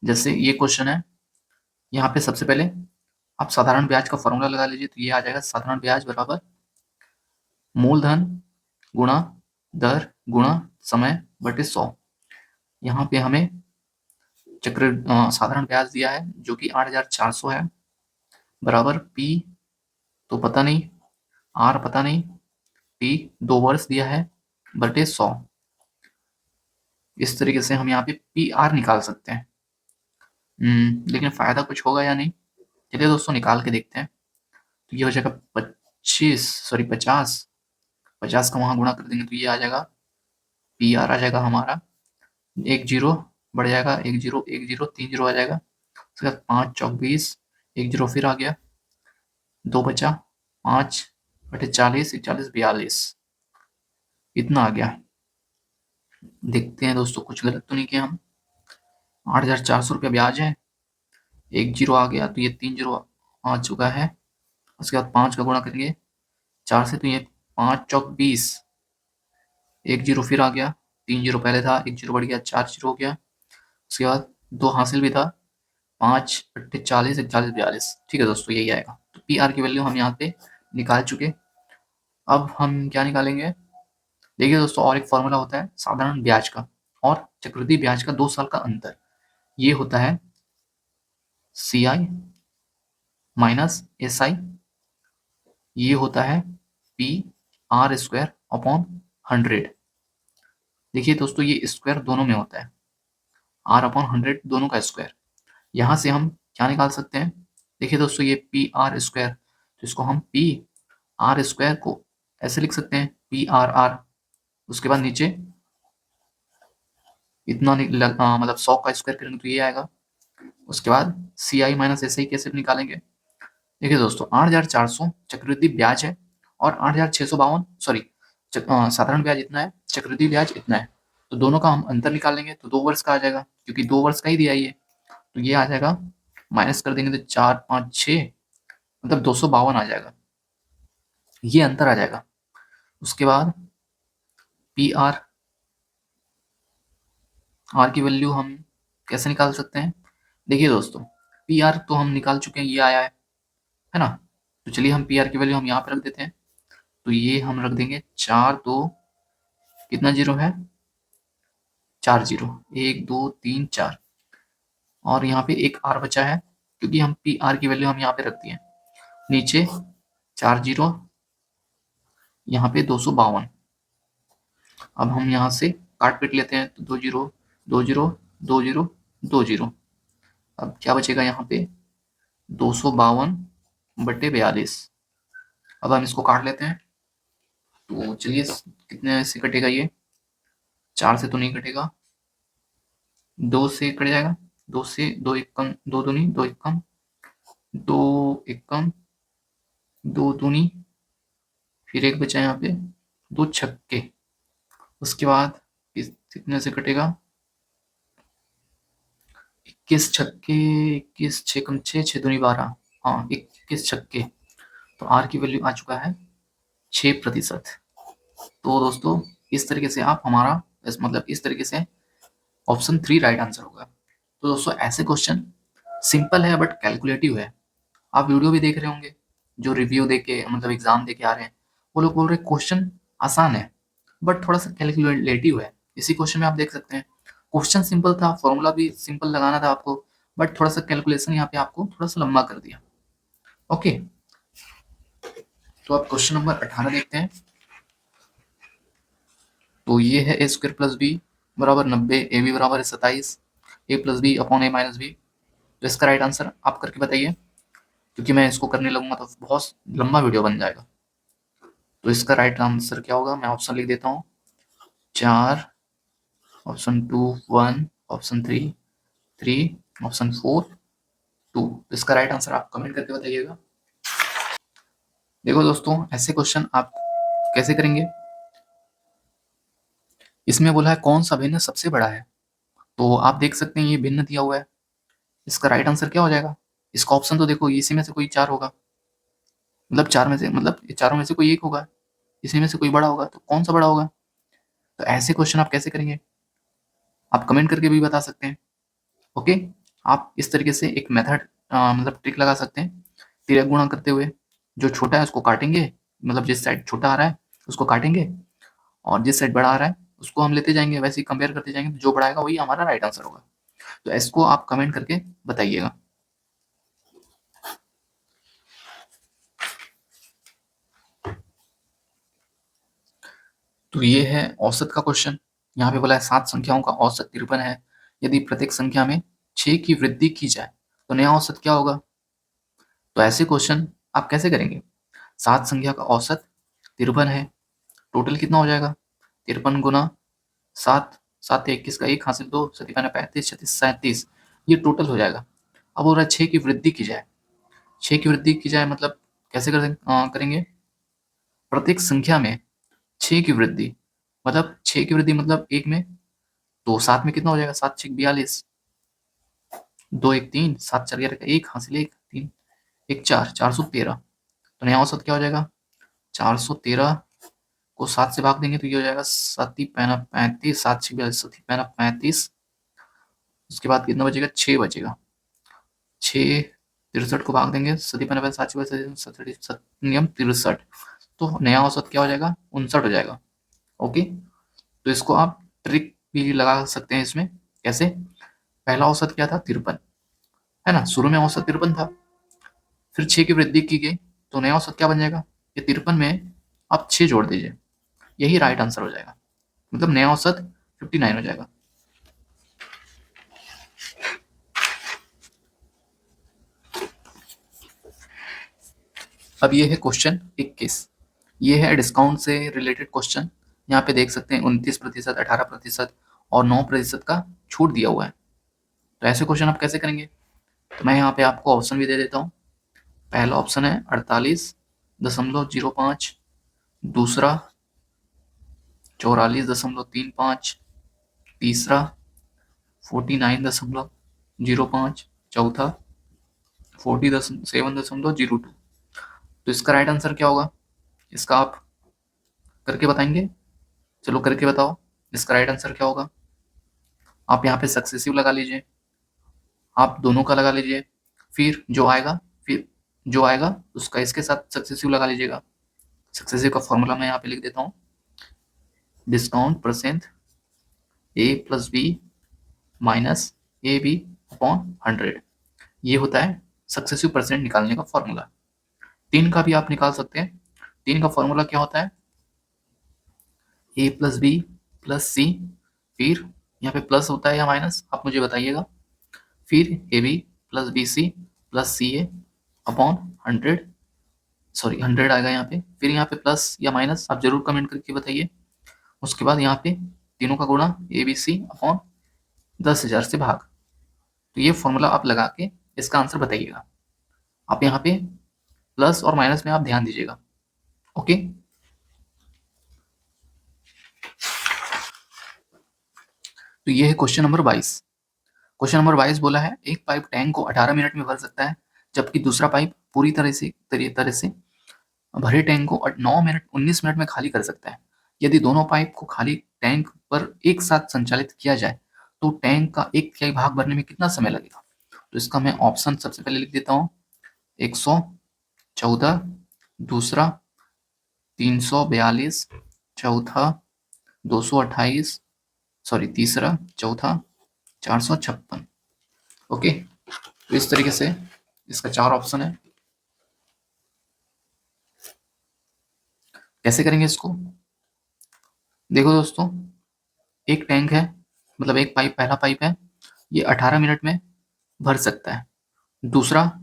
S1: जैसे ये क्वेश्चन है, यहाँ पे सबसे पहले आप साधारण ब्याज का फॉर्मूला लगा लीजिए। तो ये आ जाएगा साधारण ब्याज बराबर मूलधन गुणा दर गुणा समय बटे 100। यहाँ पे हमें साधारण ब्याज दिया है जो कि 8,400 है, बराबर पी तो पता नहीं, आर पता नहीं, पी 2 वर्ष दिया है बटे 100। इस तरीके से हम यहाँ पे पी आर निकाल सकते हैं। लेकिन फायदा कुछ होगा या नहीं, चलिए दोस्तों निकाल के देखते हैं। तो ये हो जाएगा 50 का वहां गुणा कर देंगे तो ये आ जाएगा पी आर आ जाएगा हमारा, 1 जीरो बढ़ जाएगा, 1 जीरो 1 जीरो 3 जीरो आ जाएगा। उसके बाद 5 चौक 20, 1 जीरो फिर आ गया, 2 बचा, 5 बटे 40, 41 42, इतना आ गया। देखते हैं दोस्तों कुछ गलत तो नहीं किया हम। 8,400 रुपया ब्याज है, 1 जीरो आ गया तो ये 3 जीरो आ चुका है। उसके बाद 5 का गुणा करेंगे 4 से तो ये 5 चौक 20, 1 जीरो फिर आ गया, 3 जीरो पहले था, 1 जीरो बढ़ गया, 4 जीरो हो गया। उसके बाद 2 हासिल भी था, 5 बट्टे 40, 41 42। ठीक है दोस्तों, यही आएगा। तो पी आर की वैल्यू हम यहाँ पे निकाल चुके। अब हम क्या निकालेंगे। देखिए दोस्तों, और एक फॉर्मूला होता है साधारण ब्याज का और चक्रवृद्धि ब्याज का 2 साल का अंतर, ये होता है सी आई माइनस एस आई, ये होता है पी आर स्क्वायर अपॉन 100। देखिए दोस्तों, ये स्क्वायर दोनों में होता है, आर अपॉन 100 दोनों का स्क्वायर। यहाँ से हम क्या निकाल सकते हैं। देखिए दोस्तों, ये पी आर स्क्वायर, तो इसको हम पी आर स्क्वायर को ऐसे लिख सकते हैं, पी आर आर, उसके बाद नीचे इतना मतलब 100 का स्क्वायर करेंगे तो ये आएगा। उसके बाद सी आई माइनस एस आई कैसे निकालेंगे। देखिए दोस्तों, 8,400 चक्रवृद्धि ब्याज है और 8,652 सॉरी साधारण ब्याज इतना है, चक्रवृद्धि ब्याज इतना है। तो दोनों का हम अंतर निकालेंगे तो 2 वर्ष का आ जाएगा, क्योंकि 2 वर्ष का ही दिया ये। तो ये आ जाएगा, माइनस कर देंगे तो 4 5 6, मतलब 252 आ जाएगा, ये अंतर आ जाएगा। उसके बाद पी आर, आर की वैल्यू हम कैसे निकाल सकते हैं। देखिए दोस्तों, पी आर तो हम निकाल चुके हैं, ये आया है ना। तो चलिए हम पी आर की वैल्यू हम यहाँ पे रख देते हैं। तो ये हम रख देंगे 4 2, कितना जीरो है, 4 जीरो, 1 2 3 4, और यहाँ पे एक आर बचा है क्योंकि हम पी आर की वैल्यू हम यहाँ पे रख दिए। नीचे 4 जीरो, यहाँ पे 252। अब हम यहाँ से काट पीट लेते हैं तो 2 जीरो 2 जीरो 2 जीरो 2 जीरो। अब क्या बचेगा यहाँ पे 252/42। अब हम इसको काट लेते हैं। तो चलिए कितने से कटेगा ये, 4 से तो नहीं कटेगा, 2 से कट जाएगा, 2 से 2 एक कम, 2 दूनी 2 एक कम, 2 एक कम, 2 दूनी, फिर एक बचा यहाँ पे, 2 छक्के। उसके बाद कितने से कटेगा, 21 छक्के, 21 छः कम 6, 6 दूनी 12, हाँ 21 छक्के। तो आर की वैल्यू आ चुका है 6%। तो दोस्तों इस तरीके से आप हमारा मतलब इस तरीके से ऑप्शन 3 राइट आंसर होगा। तो दोस्तों ऐसे क्वेश्चन सिंपल है बट कैलकुलेटिव है। आप वीडियो भी देख रहे होंगे, जो रिव्यू दे के मतलब एग्जाम दे के आ रहे हैं, वो लोग बोल रहे हैं क्वेश्चन आसान है बट थोड़ा सा कैलकुलेटिव है। इसी क्वेश्चन में आप देख सकते हैं क्वेश्चन सिंपल था, फॉर्मूला भी सिंपल लगाना था आपको, बट थोड़ा सा कैलकुलेशन यहाँ पे आपको थोड़ा सा लंबा कर दिया। ओके, तो आप क्वेश्चन नंबर 18 देखते हैं। तो ये है ए स्क्वायर प्लस बी बराबर 90, ए बी बराबर 27, ए प्लस बी अपॉन ए माइनस बी। तो इसका राइट आंसर आप करके बताइए, क्योंकि मैं इसको करने लगूंगा तो बहुत लंबा वीडियो बन जाएगा। तो इसका राइट आंसर क्या होगा, मैं ऑप्शन लिख देता हूँ, 4, ऑप्शन 2 1, ऑप्शन 3 3, ऑप्शन 4 2। तो इसका राइट आंसर आप कमेंट करके बताइएगा। देखो दोस्तों ऐसे क्वेश्चन आप कैसे करेंगे, इसमें बोला है कौन सा भिन्न सबसे बड़ा है। तो आप देख सकते हैं ये भिन्न दिया हुआ है, इसका राइट आंसर क्या हो जाएगा। इसका ऑप्शन तो देखो इसी में से कोई 4 होगा, मतलब 4 में से, मतलब ये चारों में से कोई एक होगा, इसी में से कोई बड़ा होगा, तो कौन सा बड़ा होगा। तो ऐसे क्वेश्चन आप कैसे करेंगे, आप कमेंट करके भी बता सकते हैं। ओके, आप इस तरीके से एक मेथड मतलब ट्रिक लगा सकते हैं, तिर्यक गुणा करते हुए जो छोटा है उसको काटेंगे, मतलब जिस साइड छोटा आ रहा है उसको काटेंगे, और जिस साइड बड़ा आ रहा है उसको हम लेते जाएंगे, वैसे ही कंपेयर करते जाएंगे, तो जो बड़ा आएगा वही हमारा राइट आंसर होगा। तो इसको आप कमेंट करके बताइएगा। तो ये है औसत का क्वेश्चन। यहाँ पे बोला है 7 संख्याओं का औसत 53 है, यदि प्रत्येक संख्या में 6 की वृद्धि की जाए तो नया औसत क्या होगा। तो ऐसे क्वेश्चन आप कैसे करेंगे, 7 संख्या का औसत 53 है, टोटल कितना हो जाएगा 53 गुना 7, 7 21 का 1 हासिल 2, 7 35, 36 37, ये टोटल हो जाएगा। अब हो रहा है 6 की वृद्धि की जाए, 6 की वृद्धि की जाए मतलब कैसे करेंगे, प्रत्येक संख्या में 6 की वृद्धि, मतलब 6 की वृद्धि मतलब 1 में, तो 7 में कितना हो जाएगा, 7 6 42, 2 1 3, 7 4 11 का 1 हासिल 1 3 1 4, 413। तो नया औसत क्या हो जाएगा, 413 को 7 से भाग देंगे तो ये हो जाएगा 7 पैना 35, 7 6 42, 7 पैना 35। उसके बाद कितना बचेगा, 6 बचेगा, 6 63 को भाग देंगे, 7 पैना 7 नियम 63। तो नया औसत क्या हो जाएगा, 59 हो जाएगा। ओके, तो इसको आप ट्रिक भी लगा सकते हैं इसमें। कैसे, पहला औसत क्या था 53, है ना, शुरू में औसत 53 था, फिर 6 की वृद्धि की गई, तो नया औसत क्या बन जाएगा, ये 53 में आप 6 जोड़ दीजिए, यही राइट आंसर हो जाएगा, मतलब नया औसत 59 हो जाएगा। अब ये है क्वेश्चन 21, ये है डिस्काउंट से रिलेटेड क्वेश्चन। यहाँ पे देख सकते हैं 29%, 18% और 9% का छूट दिया हुआ है। तो ऐसे क्वेश्चन आप कैसे करेंगे, तो मैं यहाँ पे आपको ऑप्शन भी दे देता हूँ। पहला ऑप्शन है 48.05, दूसरा 44.35, तीसरा 49.05, चौथा 47.02। तो इसका राइट आंसर क्या होगा, इसका आप करके बताएंगे, चलो करके बताओ इसका राइट आंसर क्या होगा। आप यहाँ पे सक्सेसिव लगा लीजिए, आप दोनों का लगा लीजिए, फिर जो आएगा उसका इसके साथ सक्सेसिव लगा लीजिएगा। सक्सेसिव का फॉर्मूला मैं यहाँ पे लिख देता हूँ, discount percent A plus B minus A B upon 100, ये होता है सक्सेसिव परसेंट निकालने का फॉर्मूला। 3 का भी आप निकाल सकते हैं, 3 का फॉर्मूला क्या होता है, ए प्लस बी प्लस सी, फिर यहाँ पे प्लस होता है या माइनस, आप मुझे बताइएगा। फिर A B plus B C plus C A upon 100, sorry 100 आएगा यहाँ पे। फिर यहाँ पे प्लस या माइनस आप जरूर कमेंट करके बताइए। उसके बाद यहाँ पे तीनों का गुणा ए बी सी अपॉन 10,000 से भाग। तो ये फॉर्मूला आप लगा के इसका आंसर बताइएगा। आप यहाँ पे प्लस और माइनस में आप ध्यान दीजिएगा। ओके, तो ये है क्वेश्चन नंबर 22। क्वेश्चन नंबर 22 बोला है एक पाइप टैंक को 18 मिनट में भर सकता है, जबकि दूसरा पाइप पूरी तरह से भरे टैंक को 9 मिनट 19 मिनट में खाली कर सकता है। यदि दोनों पाइप को खाली टैंक पर एक साथ संचालित किया जाए तो टैंक का एक तिहाई भाग भरने में कितना समय लगेगा? तो इसका मैं ऑप्शन सबसे पहले लिख देता हूँ। 114, दूसरा 342, चौथा 228, सॉरी तीसरा, चौथा 456। ओके, तो इस तरीके से इसका 4 ऑप्शन है। कैसे करेंगे इसको? देखो दोस्तों, एक टैंक है, मतलब एक पाइप, पहला पाइप है, ये 18 मिनट में भर सकता है। दूसरा,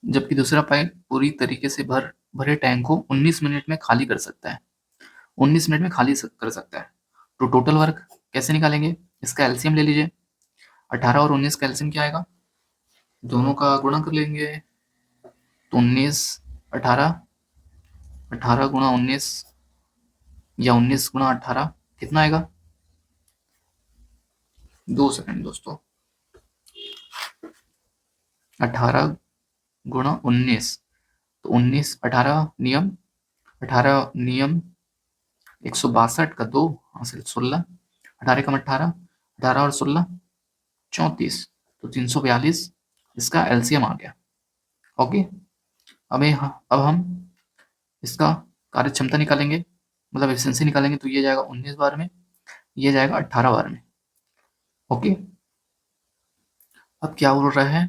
S1: जबकि दूसरा पाइप पूरी तरीके से भरे टैंक को 19 मिनट में खाली कर सकता है। 19 मिनट में खाली कर सकता है। तो टोटल वर्क कैसे निकालेंगे? इसका एलसीएम ले लीजिए। 18 और 19 का एलसीएम क्या आएगा? दोनों का गुणा कर लेंगे। तो 19, 18, 18 गुणा 19 या 19 गुणा 18 कितना आएगा? 2 सेकंड दोस्तों। 18 गुणा 19, तो 19, 18 नियम 162 का 2 हासिल 16, 18 कम 18, 18 और 16 34, तो 342 इसका एलसीएम आ गया। ओके, अब हम इसका कार्य क्षमता निकालेंगे, मतलब एफिशिएंसी निकालेंगे। तो ये जाएगा 19 बार में, ये जाएगा 18 बार में। ओके, अब क्या बोल रहा है?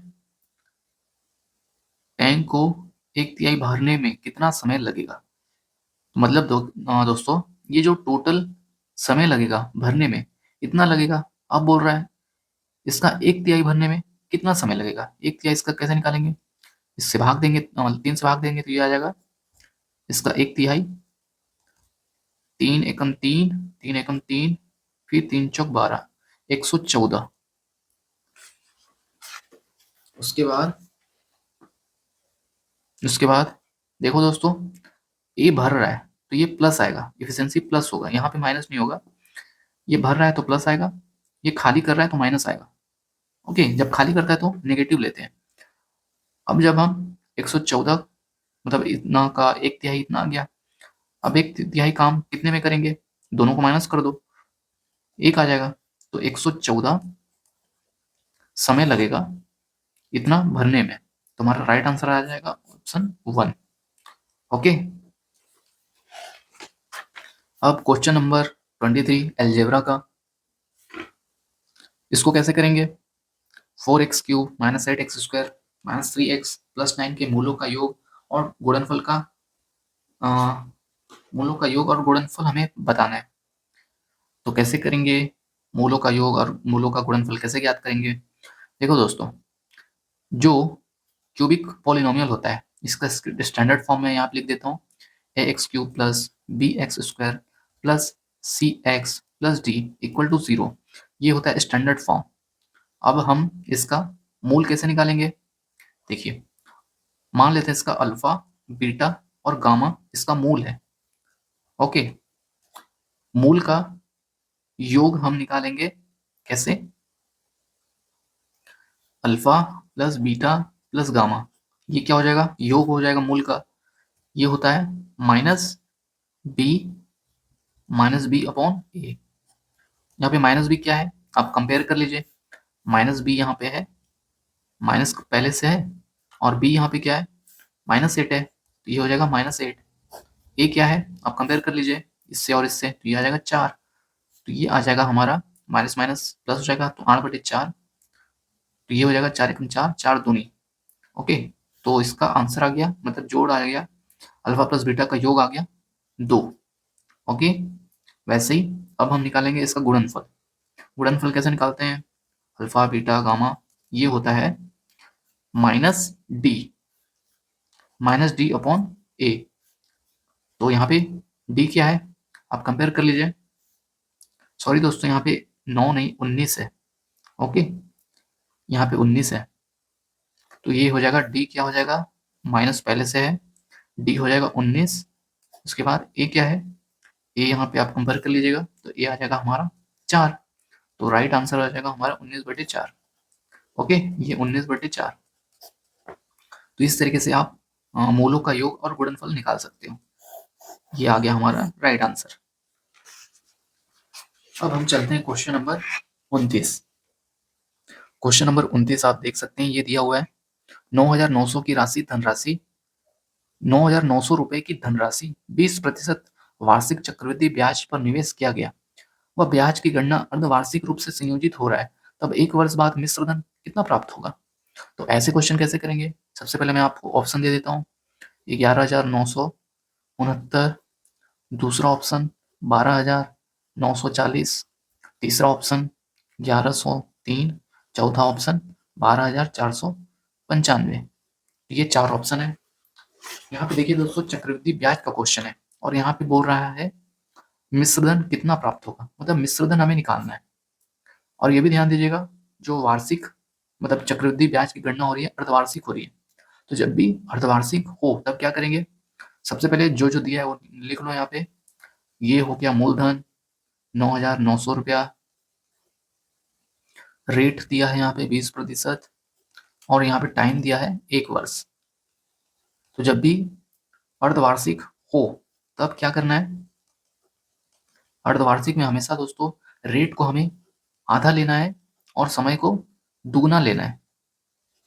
S1: टैंक को एक तिहाई भरने में कितना समय लगेगा? मतलब दोस्तों, ये जो टोटल समय लगेगा भरने में इतना लगेगा। अब बोल रहा है इसका एक तिहाई भरने में कितना समय लगेगा। एक तिहाई इसका कैसे निकालेंगे? इससे भाग देंगे, 3 से भाग देंगे तो ये आ जाएगा इसका एक तिहाई। 3 एकम 3, 3 एकम 3, फिर 3 चौक 12, 114। उसके बाद देखो दोस्तों, ये भर रहा है तो ये प्लस आएगा, इफिशियंसी प्लस होगा, यहाँ पे माइनस नहीं होगा। ये भर रहा है तो प्लस आएगा, ये खाली कर रहा है तो माइनस आएगा। ओके, जब खाली करता है तो नेगेटिव लेते हैं। अब जब हम 114, मतलब इतना का एक तिहाई इतना आ गया। अब एक तिहाई काम कितने में करेंगे? दोनों को माइनस कर दो, एक आ जाएगा। तो 114 समय लगेगा इतना भरने में। तो हमारा राइट आंसर आ जाएगा ऑप्शन 1। ओके, अब क्वेश्चन नंबर 23 एलजेब्रा का। इसको कैसे करेंगे? 4x³ minus 8x² minus 3x plus 9 के मूलों का योग और गुणनफल और गुणनफल हमें बताना है। तो कैसे करेंगे? मूलों का योग और मूलों का गुणनफल कैसे ज्ञात करेंगे? देखो दोस्तों, जो क्यूबिक पॉलिनोमियल होता है इसका स्टैंडर्ड फॉर्म में यहाँ पे लिख देता हूँ। ax³ plus bx² plus cx plus d equal to 0। ये होता है स्टैंडर्ड फॉर्म। अब हम इसका मूल कैसे निकालेंगे? देखिए, मान लेते हैं इसका अल्फा, बीटा और गामा इसका मूल है। ओके, मूल का योग हम निकालेंगे कैसे? Alpha plus beta plus gamma, ये क्या हो जाएगा? योग हो जाएगा मूल का। ये होता है माइनस बी अपॉन ए। यहाँ पे माइनस बी क्या है आप कंपेयर कर लीजिए। माइनस बी यहाँ पे है, माइनस पहले से है, और बी यहाँ पे क्या है? -8 है, तो ये हो जाएगा -8। ए क्या है आप कंपेयर कर लीजिए इससे और इससे, तो ये आ जाएगा 4। तो ये आ जाएगा हमारा माइनस माइनस प्लस हो जाएगा, तो 8/4। तो ये हो जाएगा 4 एकम 4, 4 दूनी। ओके, तो इसका आंसर आ गया, मतलब जोड़ आ गया, अल्फा प्लस बीटा का योग आ गया 2। ओके, वैसे ही अब हम निकालेंगे इसका गुणनफल। गुणनफल कैसे निकालते हैं? अल्फा बीटा गामा, ये होता है माइनस डी अपॉन ए। तो यहाँ पे डी क्या है आप कंपेयर कर लीजिए। सॉरी दोस्तों, यहाँ पे 9 नहीं 19 है। ओके, यहाँ पे 19 है, तो ये हो जाएगा डी क्या हो जाएगा, माइनस पहले से है, डी हो जाएगा 19। उसके बाद ए क्या है, ए यहाँ पे आप कंपेयर कर लीजिएगा, तो ए आ जाएगा हमारा 4। तो राइट आंसर आ जाएगा हमारा 19/4। ओके, ये 19/4। तो इस तरीके से आप मोलों का योग और गुणनफल निकाल सकते हो। ये आ गया हमारा राइट आंसर। अब हम चलते हैं क्वेश्चन नंबर 29। क्वेश्चन नंबर 29 आप देख सकते हैं, ये दिया हुआ है 9,900 की धनराशि 9,900 रुपए की धनराशि 20% वार्षिक चक्रवृद्धि ब्याज पर निवेश किया गया। वह ब्याज की गणना अर्धवार्षिक रूप से संयोजित हो रहा है, तब 1 वर्ष बाद मिश्र धन कितना प्राप्त होगा? तो ऐसे क्वेश्चन कैसे करेंगे? सबसे पहले मैं आपको ऑप्शन दे देता हूँ। 11,969, दूसरा ऑप्शन 12,940, तीसरा ऑप्शन 1,103, चौथा ऑप्शन 12,495। ये 4 ऑप्शन है। यहाँ पे देखिए दोस्तों, चक्रवृद्धि ब्याज का क्वेश्चन है और यहाँ पे बोल रहा है मिश्रधन कितना प्राप्त होगा, मतलब मिश्रधन हमें निकालना है। और ये भी ध्यान दीजिएगा, जो वार्षिक मतलब चक्रवृद्धि ब्याज की गणना हो रही है अर्धवार्षिक हो रही है। तो जब भी अर्धवार्षिक हो तब क्या करेंगे, सबसे पहले जो जो दिया है वो लिख लो यहाँ पे। ये हो गया मूलधन 9,900 रुपया, रेट दिया है यहाँ पे 20%, और यहाँ पे टाइम दिया है 1 वर्ष। तो जब भी अर्धवार्षिक हो तब क्या करना है, अर्धवार्षिक में हमेशा दोस्तों रेट को हमें आधा लेना है और समय को दुगना लेना है।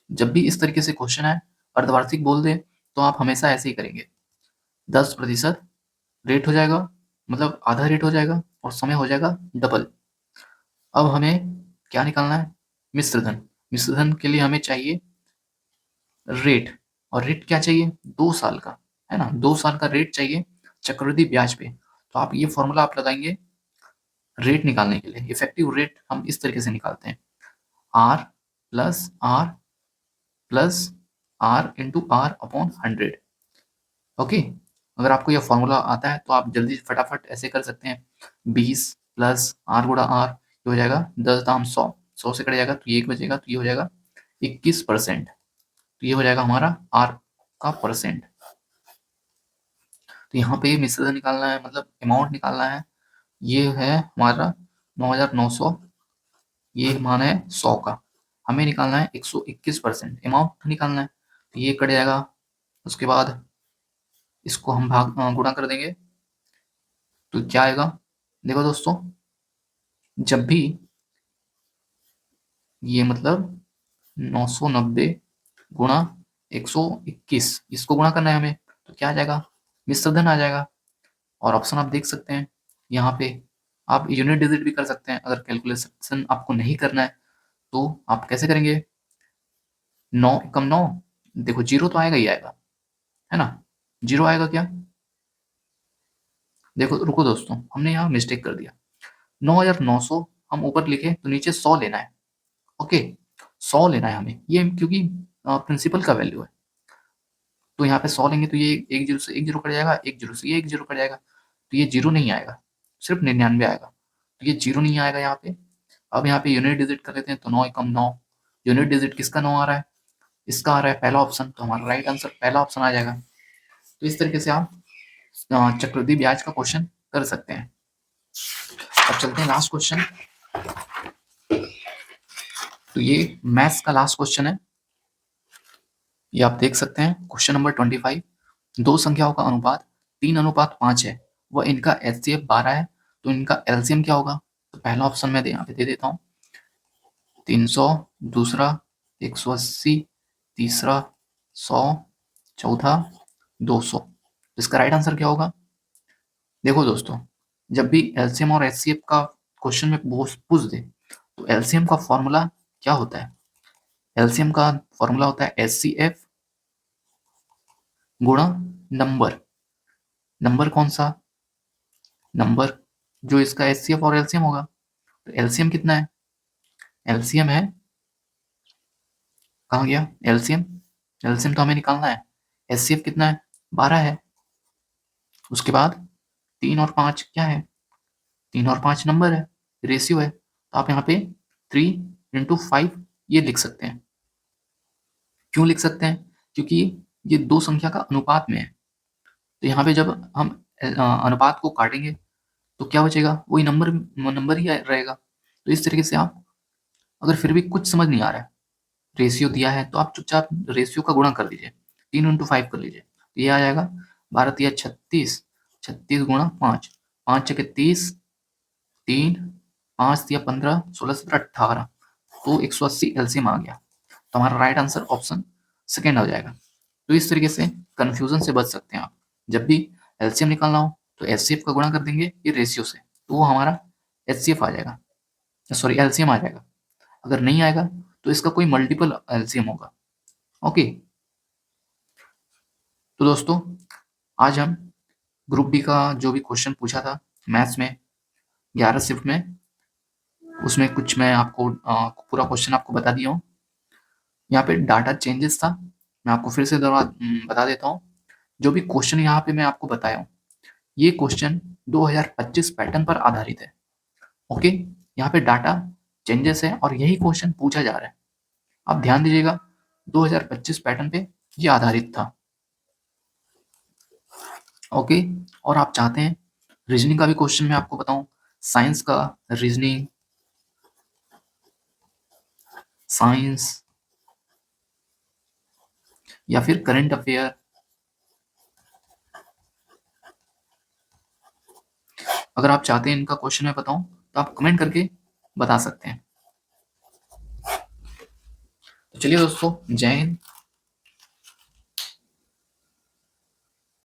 S1: जब भी इस तरीके से क्वेश्चन है अर्धवार्षिक बोल दे तो आप हमेशा ऐसे ही करेंगे, 10% रेट हो जाएगा, मतलब आधा रेट हो जाएगा और समय हो जाएगा डबल। अब हमें क्या निकालना है, मिश्रधन। मिश्रधन के लिए हमें चाहिए रेट, और रेट क्या चाहिए, 2 साल का, है ना, 2 साल का रेट चाहिए चक्रवृद्धि ब्याज पे। तो आप ये फॉर्मूला आप लगाएंगे रेट निकालने के लिए। इफेक्टिव रेट हम इस तरीके से निकालते हैं, R plus R plus R into R upon 100। Okay, अगर आपको यह फॉर्मूला आता है तो आप जल्दी फटाफट ऐसे कर सकते हैं, 20 प्लस आर गुणा आर, ये हो जाएगा 10 दाम 100, 100 से कट जाएगा तो ये 1 बचेगा, तो ये हो जाएगा 21%। तो ये हो जाएगा हमारा आर का परसेंट। तो यहाँ पे मिश्रधन निकालना है, मतलब अमाउंट निकालना है। ये है हमारा 9,900, ये मान है 100 का, हमें निकालना है 121% अमाउंट निकालना है। तो ये कट जाएगा, उसके बाद इसको हम गुणा कर देंगे तो क्या आएगा, देखो दोस्तों, जब भी ये मतलब 990 गुणा 121, इसको गुणा करना है हमें, तो क्या आ जाएगा, मिश्रधन आ जाएगा। और ऑप्शन आप देख सकते हैं यहाँ पे, आप यूनिट डिजिट भी कर सकते हैं। अगर कैलकुलेशन आपको नहीं करना है तो आप कैसे करेंगे, 9 एकम 9, देखो जीरो तो आएगा ही आएगा, है ना, जीरो आएगा क्या, देखो रुको दोस्तों, हमने यहाँ मिस्टेक कर दिया। 9,900 हम ऊपर लिखे तो नीचे 100 लेना है। ओके, 100 लेना है हमें, ये क्योंकि प्रिंसिपल का वैल्यू है। तो यहाँ पे 100 लेंगे तो ये 1 जीरो से 1 जीरो कट जाएगा, 1 जीरो से ये 1 जीरो कट जाएगा, तो ये जीरो नहीं आएगा, सिर्फ 99 आएगा। तो ये जीरो नहीं आएगा यहाँ पे। अब यहाँ पे यूनिट डिजिट कर लेते हैं, तो 9 एकम 9, यूनिट डिजिट किसका 9 आ रहा है, इसका आ रहा है पहला ऑप्शन, तो हमारा राइट आंसर पहला ऑप्शन आ जाएगा। तो इस तरीके से आप चक्रवृद्धि ब्याज का क्वेश्चन कर सकते हैं। अब चलते हैं लास्ट क्वेश्चन। तो ये मैथ्स का लास्ट क्वेश्चन है, ये आप देख सकते हैं क्वेश्चन नंबर 25। दो संख्याओं का अनुपात 3:5 है, वह इनका एचसीएफ 12 है, तो इनका एलसीएम क्या होगा? तो पहला ऑप्शन मैं यहाँ पे दे देता हूँ 300, दूसरा 180, तीसरा 100, चौथा 200। तो इसका राइट आंसर क्या होगा? देखो दोस्तों, जब भी एलसीएम और एचसीएफ का क्वेश्चन में पूछ दे तो एलसीएम का फॉर्मूला क्या होता है? एलसीएम का फॉर्मूला होता है एचसीएफ गुणा नंबर। नंबर कौन सा? नंबर जो इसका एचसीएफ और एलसीएम होगा। तो एलसीएम कितना है, एलसीएम है, कहाँ गया एलसीएम, एलसीएम तो हमें निकालना है। एचसीएफ कितना है, 12 है। उसके बाद 3 और 5 क्या है, 3 और 5 नंबर है, रेशियो है। तो आप यहाँ पे 3 × 5 ये लिख सकते हैं। क्यों लिख सकते हैं, क्योंकि ये दो संख्या का अनुपात में है। तो यहाँ पे जब हम अनुपात को काटेंगे तो क्या बचेगा, वही नंबर नंबर ही रहेगा। तो इस तरीके से आप, अगर फिर भी कुछ समझ नहीं आ रहा है, रेशियो दिया है तो आप चुपचाप रेशियो का गुणा कर लीजिए, 3 × 5 कर लीजिए, तो ये आ जाएगा 12 × 36, 36 × 5, 5 × 6 = 30, 3, 5 × 3 = 15, 16 × 17 = 18, तो 180 एलसीएम आ गया। तो हमारा राइट आंसर ऑप्शन सेकेंड हो जाएगा। तो इस तरीके से कंफ्यूजन से बच सकते हैं आप। जब भी एलसीएम निकालना हो तो एचसीएफ का गुणा कर देंगे ये रेशियो से, तो वो हमारा एचसीएफ आ जाएगा, सॉरी एलसीएम आ जाएगा। अगर नहीं आएगा तो इसका कोई मल्टीपल एलसीएम होगा। ओके, तो दोस्तों आज हम ग्रुप डी का जो भी क्वेश्चन पूछा था मैथ्स में 11 शिफ्ट में, उसमें कुछ मैं आपको पूरा क्वेश्चन आपको बता दिया हूँ। यहाँ पे डाटा चेंजेस था, मैं आपको फिर से बता देता हूँ। जो भी क्वेश्चन यहाँ पे मैं आपको बताया हूँ, ये क्वेश्चन 2025 पैटर्न पर आधारित है। ओके, यहाँ पे डाटा चेंजेस है और यही क्वेश्चन पूछा जा रहा है। आप ध्यान दीजिएगा, 2025 पैटर्न पे ये आधारित था। ओके, और आप चाहते हैं रीजनिंग का भी क्वेश्चन मैं आपको बताऊं, साइंस का रीजनिंग, साइंस या फिर करंट अफेयर, अगर आप चाहते हैं इनका क्वेश्चन मैं बताऊं तो आप कमेंट करके बता सकते हैं। तो चलिए दोस्तों, जय हिंद।